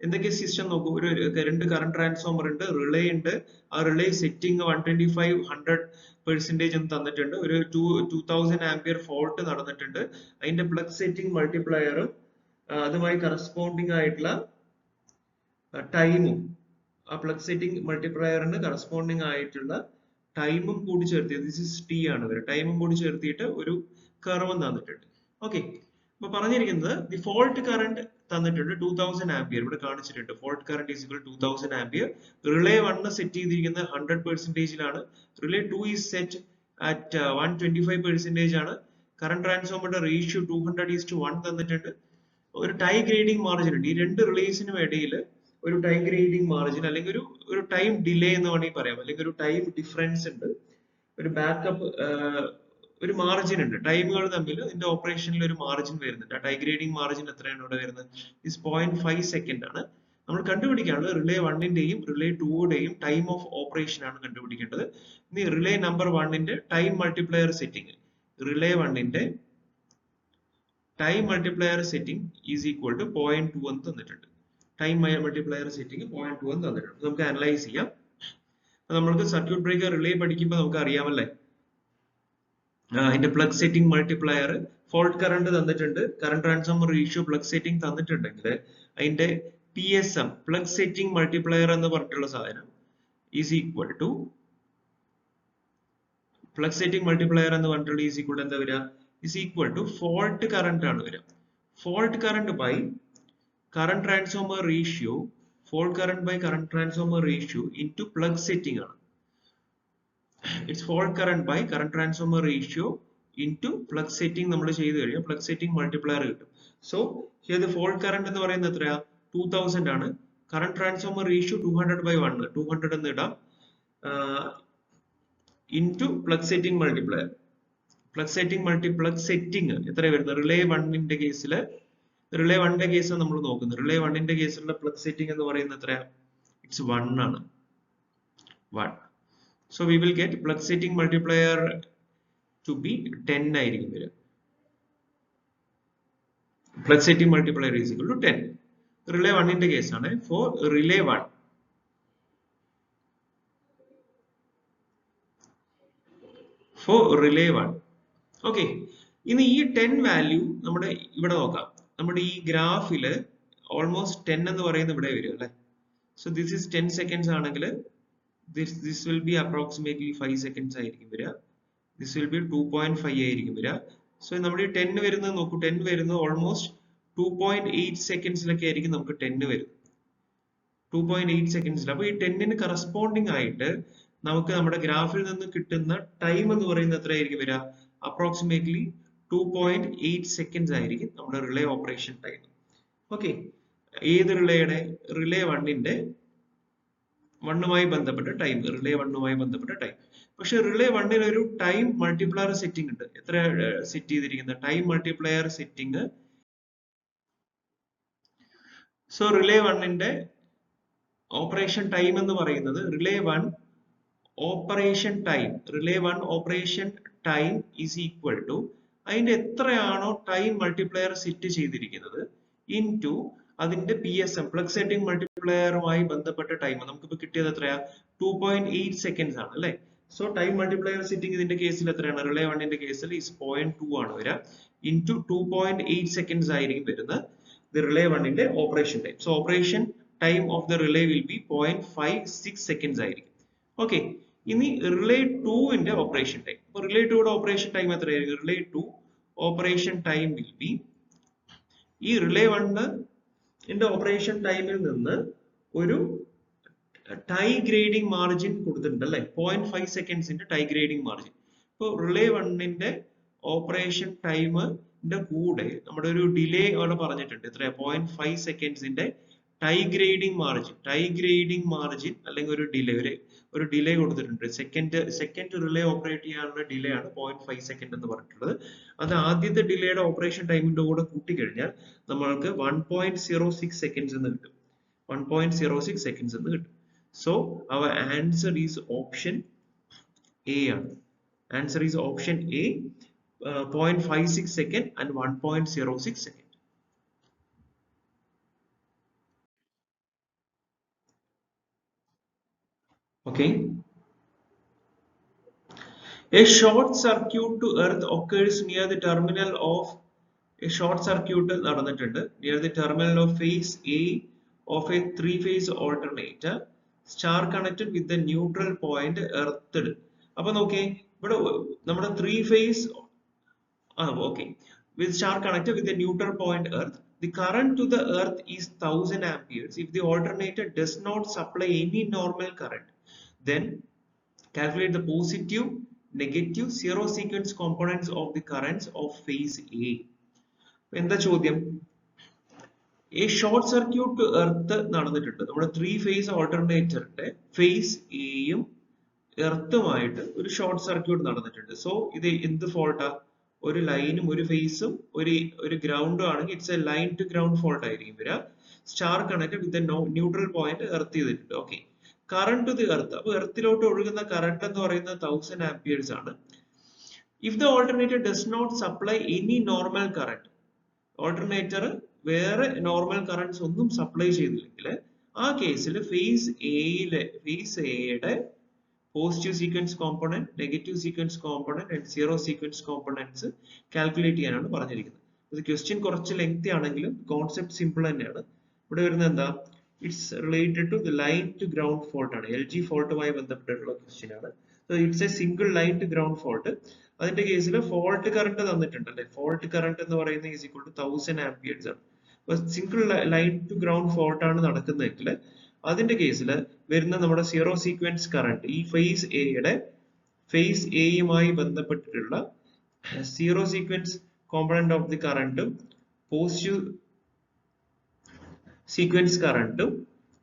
എന്തൊക്കെ system നോക്കൂ. ഒരു current transformer ഉണ്ട്, relay ഉണ്ട്. ആ റിലേ സെറ്റിംഗ് 125 100% എന്ന് തന്നിട്ടുണ്ട്. ഒരു 2000 ആംപിയർ ഫോൾട്ട് നടന്നിട്ടുണ്ട്. അതിന്റെ പ്ലഗ് സെറ്റിംഗ് മൾട്ടിപ്ലയറും അതുമായി കറസ്പോണ്ടിങ് ആയിട്ടുള്ള ടൈമും, ആ പ്ലഗ് സെറ്റിംഗ് മൾട്ടിപ്ലയറിന് കറസ്പോണ്ടിങ് ആയിട്ടുള്ള ടൈമും കൂടി ചേർത്ത്, ദിസ് ഇസ് ടി ആണ് വരിക, ടൈമും കൂടി ചേർത്തിട്ട് ഒരു കർവും തന്നിട്ടുണ്ട്. ഓക്കെ, അപ്പൊ പറഞ്ഞിരിക്കുന്നത് ദി ഫോൾട്ട് കറന്റ് തന്നിട്ടുണ്ട് 2000 ആംപിയർ, ഇവിടെ കാണിച്ചിട്ടുണ്ട്. Fault current is equal 2000 ampere. Relay 1 set ചെയ്തിരിക്കുന്നത് 100%ലാണ്. റിലേ 2 ഈസ് സെറ്റ് അറ്റ് 125% ആണ്. കറന്റ് ട്രാൻസ്ഫോമറുടെ റേഷ്യോ 200:1 തന്നിട്ടുണ്ട്. ഒരു ടൈ ഗ്രേഡിംഗ് മാർജിൻ ഉണ്ട്. ഈ രണ്ട് റിലേസിനും ഇടയിൽ ഒരു ടൈം ഗ്രേഡിംഗ് മാർജിൻ അല്ലെങ്കിൽ ഒരു ടൈം ഡിലേ എന്ന് വേണമെങ്കിൽ പറയാം, അല്ലെങ്കിൽ ഒരു ടൈം ഡിഫറൻസ് ഉണ്ട്, ഒരു ബാക്കപ്പ്, ഒരു മാർജിൻ ഉണ്ട്. ടൈമുകൾ തമ്മിൽ ഇതിന്റെ ഓപ്പറേഷനിൽ ഒരു മാർജിൻ വരുന്നുണ്ട്. ആ ടൈ ഗ്രേഡിംഗ് മാർജിൻ എത്രയാണ് ഇവിടെ വരുന്നത്? 0.5 സെക്കൻഡ് ആണ്. നമ്മൾ കണ്ടുപിടിക്കാനുള്ളത് റിലേ 1ന്റെയും റിലേ 2യുടെയും ടൈം ഓഫ് ഓപ്പറേഷൻ ആണ് കണ്ടുപിടിക്കേണ്ടത്. ഇനി റിലേ നമ്പർ 1ന്റെ ടൈം മൾട്ടിപ്ലയർ സെറ്റിംഗ്, റിലേ 1ന്റെ time multiplier setting is equal to 0.2 എന്ന് തന്നിട്ടുണ്ട്. ടൈം മൾട്ടിപ്ലയർ സെറ്റിംഗ് 0.2 എന്ന് തന്നിട്ടുണ്ട്. നമുക്ക് അനലൈസ് ചെയ്യാം. നമ്മൾക്ക് സർക്യൂട്ട് ബ്രേക്കർ റിലേ പഠിക്കുമ്പോൾ നമുക്ക് അറിയാമല്ലേ, അതിന്റെ plug setting multiplier, fault current തന്നിട്ടുണ്ട്, current transformer ratio, plug setting തന്നിട്ടുണ്ടെങ്കിൽ അതിന്റെ PSM പ്ലഗ് സെറ്റിംഗ് മൾട്ടിപ്ലയർ എന്ന് പറഞ്ഞിട്ടുള്ള സാധനം is equal to, plug setting multiplier എന്ന് പറഞ്ഞിട്ടുള്ള ഈസ് ഈക്വൽ എന്താ വരിക? Is equal to fault current ആണ് വരിക. Fault current by current transformer ratio, fault current by current transformer ratio into plug setting ആണ്. It's fault current by current transformer ratio into flux setting നമ്മൾ ചെയ്തു കഴിഞ്ഞാൽ flux setting multiplier കിട്ടും. So here the fault current എന്ന് പറയുന്നത് എത്രയാ 2000 ആണ്. current transformer ratio 200/1 200 എന്ന് ഇടാം into flux setting multiplier. flux setting എത്ര വരുന്നത് റിലേ 1ന്റെ കേസിൽ റിലേ 1ന്റെ കേസ് നമ്മൾ നോക്കുന്നത് റിലേ 1ന്റെ കേസിലുള്ള flux setting എന്ന് പറയുന്നത് എത്രയാ ഇറ്റ്സ് 1 ആണ് 1. So we will get flux setting multiplier to be 10 ആയിരിക്കും വരിക. flux setting multiplier is equal to 10. Relay 1ന്റെ കേസാണ് for relay 1. For relay 1. Okay. ഇനി ഈ 10 വാല്യൂ നമ്മുടെ ഇവിടെ നോക്കാം. നമ്മുടെ ഈ ഗ്രാഫില് ഓൾമോസ്റ്റ് 10 എന്ന് പറയുന്നത് ഇവിടെ വരും അല്ലേ. So this is 10 seconds ആണെങ്കിൽ this will be approximately 5 seconds ആയിരിക്കും വരിക. This will be 2.5 ആയിരിക്കും വരിക. So നമ്മുടെ ഈ 10 വരുന്നത് നോക്കൂ 10 വരുന്നത് ഓൾമോസ്റ്റ് 2.8 സെക്കൻഡ്സിലൊക്കെ ആയിരിക്കും നമുക്ക് 10 വരുന്നത് 2.8 സെക്കൻഡ്സിൽ. അപ്പൊ ഈ 10ന് കറസ്പോണ്ടിങ് ആയിട്ട് നമുക്ക് നമ്മുടെ ഗ്രാഫിൽ നിന്ന് കിട്ടുന്ന ടൈം എന്ന് പറയുന്നത് എത്രയായിരിക്കും വരിക അപ്രോക്സിമേറ്റ്ലി 2.8 സെക്കൻഡ്സ് ആയിരിക്കും നമ്മുടെ റിലേ ഓപ്പറേഷൻ ടൈം. ഓക്കെ, ഏത് റിലേയുടെ റിലേ 1ന്റെ 1മായി ബന്ധപ്പെട്ട ടൈം റിലേ 1മായി ബന്ധപ്പെട്ട ടൈം. പക്ഷെ റിലേ 1ന് ഒരു ടൈം മൾട്ടിപ്ലയർ സെറ്റിംഗ് ഉണ്ട്. എത്ര സെറ്റ് ചെയ്തിരിക്കുന്നത് time multiplier setting. So relay 1ന്റെ ഓപ്പറേഷൻ ടൈം എന്ന് പറയുന്നത് relay 1 operation time is equal to അതിന്റെ എത്രയാണോ ടൈം മൾട്ടിപ്ലയർ സെറ്റ് ചെയ്തിരിക്കുന്നത് ഇൻടു അതിന്റെ PSM പ്ലഗ് സെറ്റിംഗ് മൾട്ടിപ്ലയറുമായി ബന്ധപ്പെട്ട ടൈം. നമുക്കിപ്പോ കിട്ടിയത് എത്രയാ 2.8 സെക്കൻഡ്സ് ആണ് അല്ലെ. സോ ടൈം മൾട്ടിപ്ലയർ സെറ്റിംഗ് ഇതിന്റെ കേസിൽ എത്രയാണ് റിലേ 1ന്റെ കേസിൽ ഈസ് 0.2 ആണ് വരിക ഇൻടു 2.8 സെക്കൻഡ്സ് ആയിരിക്കും വരുന്നത് റിലേ 1ന്റെ operation time. So operation time of the relay will be 0.56 seconds ആയിരിക്കും. ഓക്കെ, ഇനി റിലേ 2ന്റെ ഓപ്പറേഷൻ ടൈം. അപ്പൊ റിലേ 2യുടെ ഓപ്പറേഷൻ ടൈം എത്രയായിരിക്കും relay 2 operation time will be ഈ റിലേ 1ന്റെ ഓപ്പറേഷൻ ടൈമിൽ നിന്ന് ഒരു ടൈ ഗ്രേഡിംഗ് മാർജിൻ കൊടുത്തിട്ടുണ്ട് അല്ലെ 0.5 സെക്കൻഡ്സിന്റെ ടൈ ഗ്രേഡിംഗ് മാർജിൻ. ഇപ്പൊ റിലേ 1ന്റെ ഓപ്പറേഷൻ ടൈമിന്റെ കൂടെ നമ്മുടെ ഒരു ഡിലേ അവിടെ പറഞ്ഞിട്ടുണ്ട് എത്രയാ 0.5 സെക്കൻഡ്സിന്റെ ടൈ ഗ്രേഡിംഗ് മാർജിൻ അല്ലെങ്കിൽ ഒരു ഡിലേ കൊടുത്തിട്ടുണ്ട്. സെക്കൻഡ് റിലേ ഓപ്പറേറ്റ് ചെയ്യാനുള്ള ഡിലേ ആണ് 0.5 സെക്കൻഡ് എന്ന് പറഞ്ഞിട്ടുള്ളത്. അത് ആദ്യത്തെ ഡിലേയുടെ ഓപ്പറേഷൻ ടൈമിന്റെ കൂടെ കൂട്ടിക്കഴിഞ്ഞാൽ നമ്മൾക്ക് 1.06 സെക്കൻഡ്സ് എന്ന് കിട്ടും 1.06 സെക്കൻഡ്സ് എന്ന് കിട്ടും. So our answer is option A ആണ്. Answer is option A 0.56 second and 1.06 second. Okay. A short circuit to earth occurs near the terminal of a short circuit നടന്നിട്ടുണ്ട് near the terminal of phase A of a three-phase alternator star connected with the neutral point earthed. അപ്പൊ നോക്കിയേ ഇവിടെ നമ്മുടെ three phase okay with star connected with the neutral point earth. The current to the earth is 1000 amperes if the alternator does not supply any normal current. Then calculate the positive, negative, zero sequence components of the currents of phase A. എന്താ ചോദ്യം? A short circuit to earth നടന്നിട്ടുണ്ട്. നമ്മുടെ three phase alternatorന്റെ phase Aയും എർത്തുമായിട്ട് ഒരു short circuit നടന്നിട്ടുണ്ട്. So ഇത് എന്ത് ഫോൾട്ടാ? ഒരു ലൈനും ഒരു ഫേസും ഒരു ഗ്രൗണ്ടും ആണെങ്കിൽ it's a line to ground fault ആയിരിക്കും വരിക. Star connect with neutral point earth ചെയ്തിട്ടുണ്ട്. Okay, current to the earth. അപ്പൊ എർത്തിലോട്ട് ഒഴുകുന്ന കറണ്ട് എന്ന് പറയുന്നത് 1000 ആംപിയേഴ്സ് ആണ്. If the alternator does not supply any normal current, alternator വേറെ നോർമൽ കറണ്ട്സ് ഒന്നും സപ്ലൈ ചെയ്തില്ലെങ്കിൽ ആ കേസിൽ ഫേസ് എയുടെ positive sequence component, negative sequence component and zero sequence components calculate ചെയ്യാനാണ് പറഞ്ഞിരിക്കുന്നത്. ഇത് ക്വസ്റ്റ്യൻ കുറച്ച് ലെങ്തി ആണെങ്കിലും കോൺസെപ്റ്റ് സിമ്പിൾ തന്നെയാണ്. ഇവിടെ വരുന്നത് എന്താ? It's related to the line to ground fault ആണ്. LG ഫോൾട്ടുമായി ബന്ധപ്പെട്ടിട്ടുള്ള ക്വസ്റ്റ്യൻ ആണ്. So it's a single line to ground fault. അതിന്റെ കേസിൽ ഫോൾട്ട് കറണ്ട് തന്നിട്ടുണ്ട് അല്ലെ. ഫോൾട്ട് കറണ്ട് എന്ന് പറയുന്നത് ഈസ് ഈക്വൽ ടു 1000 ആംപിയേഴ്സ് ആണ്. അപ്പൊ single line to ground fault ആണ് നടക്കുന്നതെങ്കിൽ അതിന്റെ കേസിൽ വരുന്ന നമ്മുടെ സീറോ സീക്വൻസ് കറണ്ട് ഈ ഫേസ് എയുടെ ഫേസ് എയുമായി ബന്ധപ്പെട്ടിട്ടുള്ള zero sequence component of the കറണ്ടും പോസിറ്റീവ് സീക്വൻസ് കറണ്ടും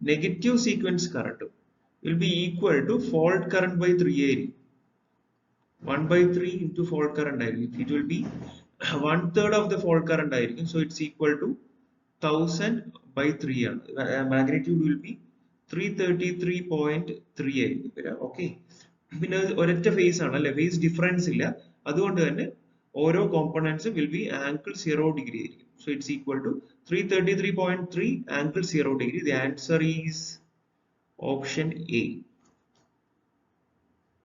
നെഗറ്റീവ് സീക്വൻസ് കറണ്ടും will be equal to fault current by 3 ആയിരിക്കും. 1 by 3 into fault current ആയിരിക്കും. It will be 1/3 of the fault current ആയിരിക്കും. So it's equal to 1000 by 3 ആണ്. Magnitude will be 333.3 ആയിരിക്കും വരിക. Okay, പിന്നെ ഒരൊറ്റ ഫേസ് ആണ് അല്ലെ, ഫേസ് ഡിഫറൻസ് ഇല്ല, അതുകൊണ്ട് തന്നെ ഓരോ കോമ്പണൻസും will be angle 0 degree ആയിരിക്കും. So it's equal to 333.3 angle 0 degree. The answer is option A.